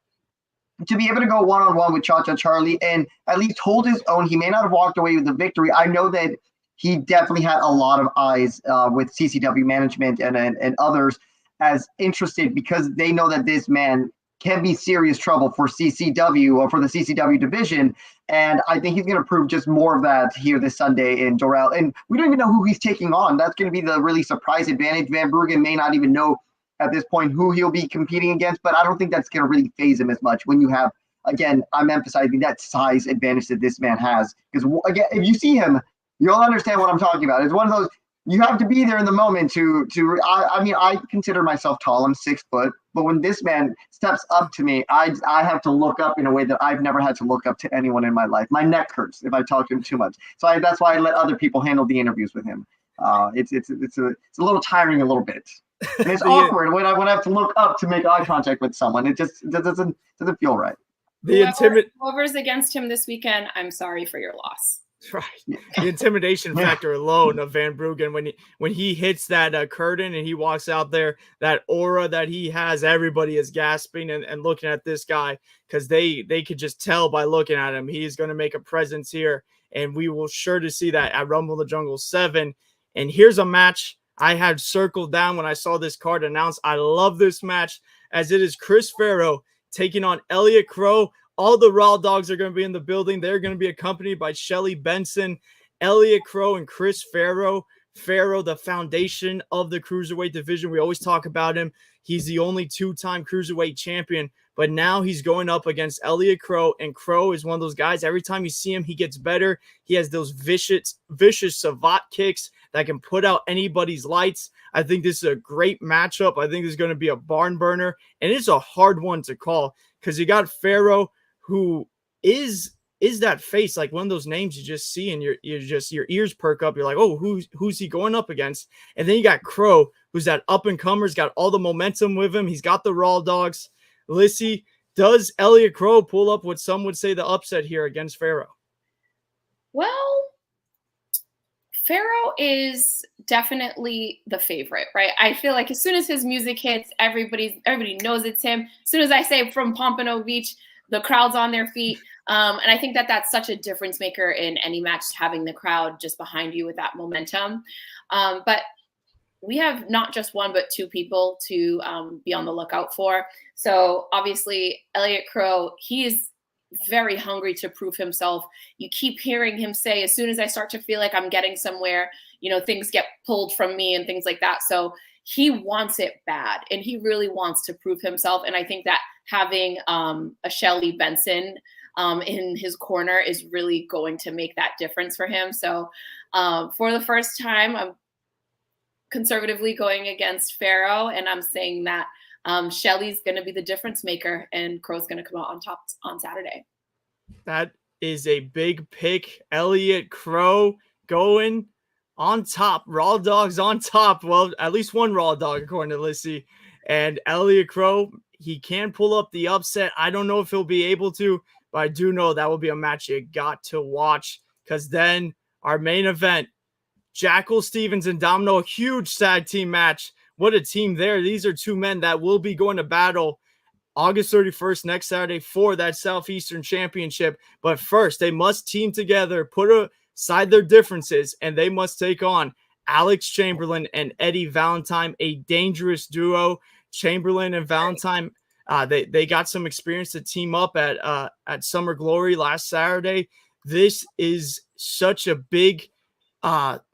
to be able to go one-on-one with Cha-Cha Charlie and at least hold his own, he may not have walked away with the victory. I know that he definitely had a lot of eyes with CCW management and others as interested because they know that this man can be serious trouble for CCW or for the CCW division. And I think he's going to prove just more of that here this Sunday in Doral. And we don't even know who he's taking on. That's going to be the really surprise advantage. Van Bruggen may not even know at this point who he'll be competing against, but I don't think that's going to really phase him as much when you have, again, I'm emphasizing that size advantage that this man has. Because, again, if you see him, you'll understand what I'm talking about. It's one of those, you have to be there in the moment I mean, I consider myself tall. I'm 6 foot. But when this man steps up to me, I have to look up in a way that I've never had to look up to anyone in my life. My neck hurts if I talk to him too much. So that's why I let other people handle the interviews with him. It's a little tiring a little bit. And it's awkward when I have to look up to make eye contact with someone. It doesn't feel right. Whoever's against him this weekend, I'm sorry for your loss. Right. The intimidation factor alone of Van Bruggen when he hits that curtain and he walks out there, that aura that he has, everybody is gasping and looking at this guy because they could just tell by looking at him. He's going to make a presence here, and we will sure to see that at Rumble the Jungle 7. And here's a match I had circled down when I saw this card announced. I love this match as it is Chris Farrow taking on Elliot Crow. All the Raw Dogs are going to be in the building. They're going to be accompanied by Shelly Benson, Elliot Crow, and Chris Farrow. Farrow, the foundation of the Cruiserweight division. We always talk about him. He's the only two-time Cruiserweight champion, but now he's going up against Elliot Crow, and Crow is one of those guys, every time you see him, he gets better. He has those vicious savate kicks that can put out anybody's lights. I think this is a great matchup. I think this is going to be a barn burner, and it's a hard one to call because you got Farrow, who is is that face, like one of those names you just see and your ears perk up. You're like, oh, who's he going up against? And then you got Crow, who's that up and comer. He's got all the momentum with him. He's got the Raw dogs. Lissy, does Elliot Crow pull up what some would say the upset here against Pharaoh? Well, Pharaoh is definitely the favorite, right? I feel like as soon as his music hits, everybody knows it's him. As soon as I say from Pompano Beach, the crowd's on their feet. And I think that that's such a difference maker in any match, having the crowd just behind you with that momentum. But we have not just one, but two people to be on the lookout for. So obviously, Elliot Crow, he's very hungry to prove himself. You keep hearing him say, as soon as I start to feel like I'm getting somewhere, things get pulled from me and things like that. So he wants it bad, and he really wants to prove himself. And I think that having a Shelly Benson in his corner is really going to make that difference for him. So for the first time, I'm conservatively going against Pharaoh, and I'm saying that Shelly's going to be the difference maker, and Crow's going to come out on top on Saturday. That is a big pick. Elliot Crow going on top. Raw dogs on top. Well, at least one raw dog, according to Lissy. And Elliot Crow, he can pull up the upset. I don't know if he'll be able to, but I do know that will be a match you got to watch, because then our main event, Jackal Stevens and Domino, a huge tag team match. What a team there. These are two men that will be going to battle August 31st, next Saturday, for that Southeastern Championship. But first, they must team together, put aside their differences, and they must take on Alex Chamberlain and Eddie Valentine, a dangerous duo. Chamberlain and Valentine, they got some experience to team up at Summer Glory last Saturday. This is such a big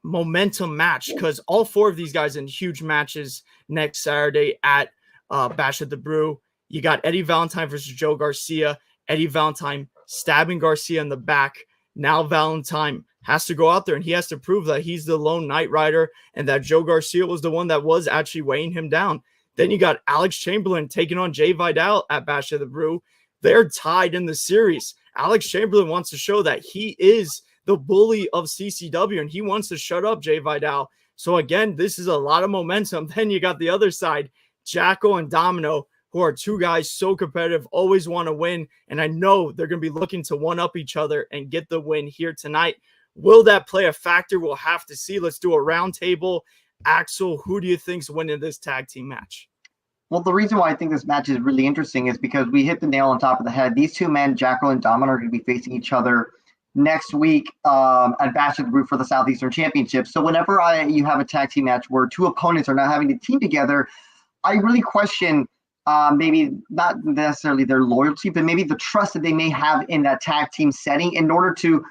momentum match, because all four of these guys in huge matches next Saturday at Bash at the Brew. You got Eddie Valentine versus Joe Garcia. Eddie Valentine stabbing Garcia in the back. Now Valentine has to go out there and he has to prove that he's the lone Night Rider and that Joe Garcia was the one that was actually weighing him down. Then you got Alex Chamberlain taking on Jay Vidal at Bash at the Brew. They're tied in the series. Alex Chamberlain wants to show that he is the bully of CCW, and he wants to shut up Jay Vidal. So again, this is a lot of momentum. Then you got the other side, Jackal and Domino, who are two guys so competitive, always want to win. And I know they're going to be looking to one-up each other and get the win here tonight. Will that play a factor? We'll have to see. Let's do a round table. Axel, who do you think's winning this tag team match? Well, the reason why I think this match is really interesting is because we hit the nail on top of the head. These two men, Jackal and Domino, are going to be facing each other next week at Bash at the Brew for the Southeastern Championship. So whenever you have a tag team match where two opponents are not having to team together, I really question maybe not necessarily their loyalty, but maybe the trust that they may have in that tag team setting in order to,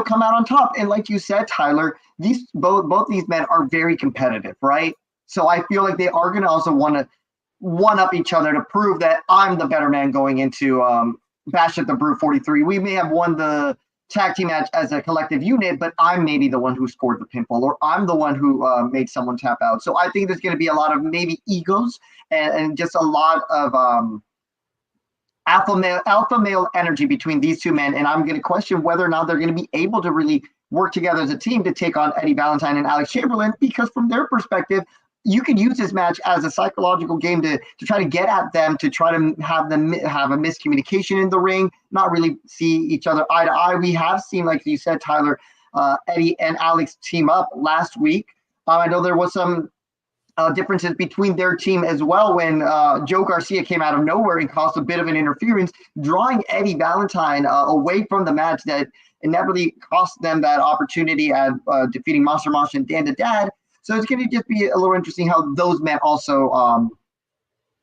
come out on top. And like you said, Tyler, both these men are very competitive, right? So I feel like they are going to also want to one-up each other to prove that I'm the better man going into Bash at the Brew 43. We may have won the tag team match as a collective unit, but I'm maybe the one who scored the pinfall, or I'm the one who made someone tap out. So I think there's going to be a lot of maybe egos and just a lot of alpha male energy between these two men. And I'm going to question whether or not they're going to be able to really work together as a team to take on Eddie Valentine and Alex Chamberlain, because from their perspective, you could use this match as a psychological game to try to get at them, to try to have them have a miscommunication in the ring, not really see each other eye to eye. We have seen, like you said, Tyler, Eddie and Alex team up last week. I know there was some differences between their team as well when Joe Garcia came out of nowhere and caused a bit of an interference, drawing Eddie Valentine away from the match that inevitably cost them that opportunity at defeating Monster Mosh and Dan the Dad. So it's going to just be a little interesting how those men also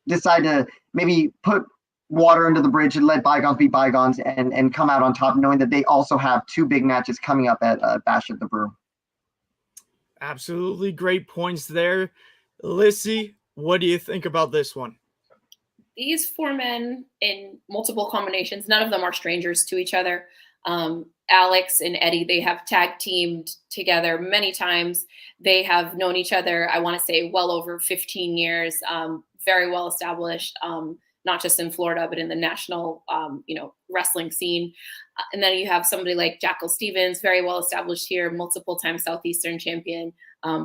decide to maybe put water under the bridge and let bygones be bygones and come out on top, knowing that they also have two big matches coming up at Bash at the Brew. Absolutely great points there. Lissy, what do you think about this one? These four men in multiple combinations, none of them are strangers to each other. Alex and Eddie, they have tag teamed together many times. They have known each other, I want to say, well over 15 years, very well established. not just in Florida, but in the national, wrestling scene. And then you have somebody like Jackal Stevens, very well established here, multiple-time Southeastern champion,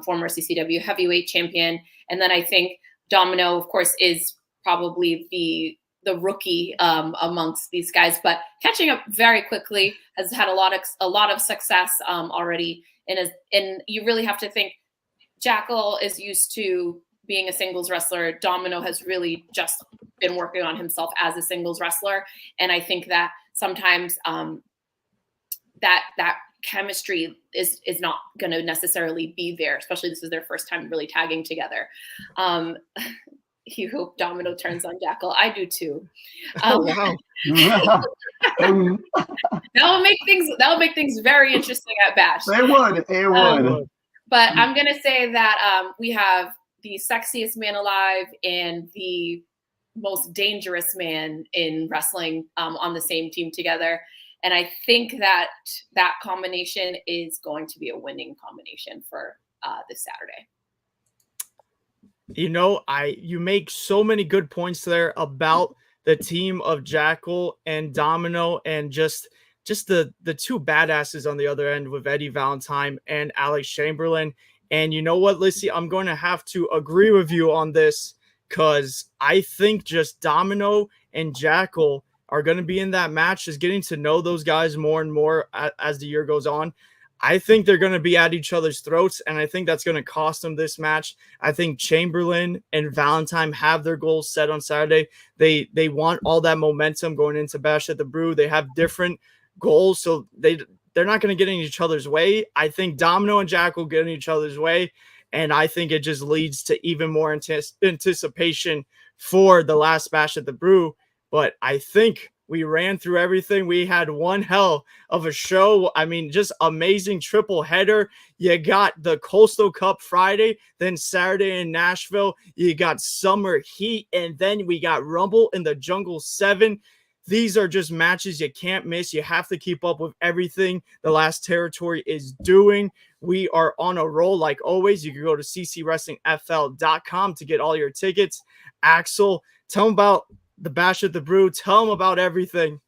former CCW heavyweight champion. And then I think Domino, of course, is probably the rookie amongst these guys, but catching up very quickly, has had a lot of success already. And you really have to think Jackal is used to being a singles wrestler. Domino has really just been working on himself as a singles wrestler. And I think that sometimes that chemistry is not going to necessarily be there, especially this is their first time really tagging together. You hope Domino turns on Jackal. I do too. Wow. That will make things very interesting at Bash. It would. But I'm gonna say that we have the sexiest man alive and the most dangerous man in wrestling on the same team together. And I think that combination is going to be a winning combination for this Saturday. You make so many good points there about the team of Jackal and Domino, and just the two badasses on the other end with Eddie Valentine and Alex Chamberlain. And you know what, Lissy, I'm going to have to agree with you on this, because I think just Domino and Jackal are going to be in that match, just getting to know those guys more and more as the year goes on. I think they're going to be at each other's throats, and I think that's going to cost them this match. I think Chamberlain and Valentine have their goals set on Saturday. They want all that momentum going into Bash at the Brew. They have different goals, so they're not going to get in each other's way. I think Domino and Jackal get in each other's way, and I think it just leads to even more anticipation for the last Bash at the Brew. But I think we ran through everything. We had one hell of a show. I mean, just amazing triple header. You got the Coastal Cup Friday, then Saturday in Nashville. You got Summer Heat, and then we got Rumble in the Jungle 7. These are just matches you can't miss. You have to keep up with everything the Last Territory is doing. We are on a roll like always. You can go to ccwrestlingfl.com to get all your tickets. Axel, tell them about the Bash at the Brew. Tell them about everything.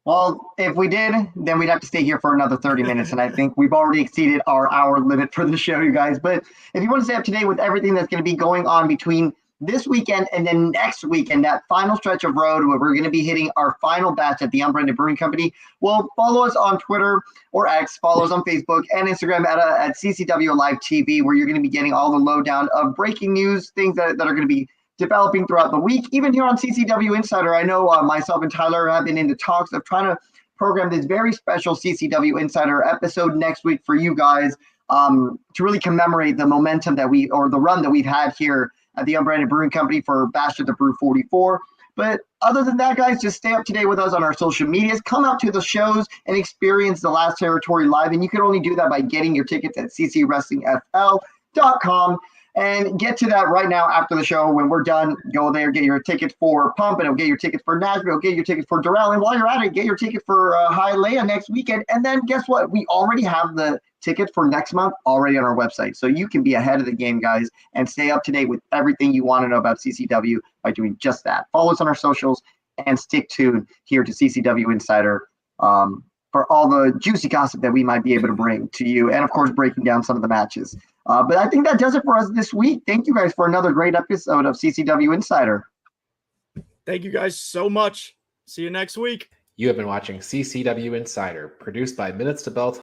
Well, if we did, then we'd have to stay here for another 30 minutes. And I think we've already exceeded our hour limit for the show, you guys. But if you want to stay up to date with everything that's going to be going on between this weekend and then next weekend, that final stretch of road where we're going to be hitting our final batch at the Unbranded Brewing Company, well, follow us on Twitter or X, follow us on Facebook and Instagram at CCW Live TV, where you're going to be getting all the lowdown of breaking news, things that are going to be developing throughout the week. Even here on CCW Insider, I know myself and Tyler have been in the talks of trying to program this very special CCW Insider episode next week for you guys to really commemorate the momentum the run that we've had here at the Unbranded Brewing Company for Bash at the Brew 44. But other than that, guys, just stay up to date with us on our social medias. Come out to the shows and experience the Last Territory live. And you can only do that by getting your tickets at ccwrestlingfl.com. And get to that right now after the show. When we're done, go there, get your ticket for Pump, and get your ticket for Nashville, get your ticket for Doral. And while you're at it, get your ticket for Hialeah next weekend. And then guess what? We already have the ticket for next month already on our website. So you can be ahead of the game, guys, and stay up to date with everything you want to know about CCW by doing just that. Follow us on our socials and stick tuned here to CCW Insider for all the juicy gossip that we might be able to bring to you. And, of course, breaking down some of the matches. But I think that does it for us this week. Thank you guys for another great episode of CCW Insider. Thank you guys so much. See you next week. You have been watching CCW Insider, produced by Minutes to Bell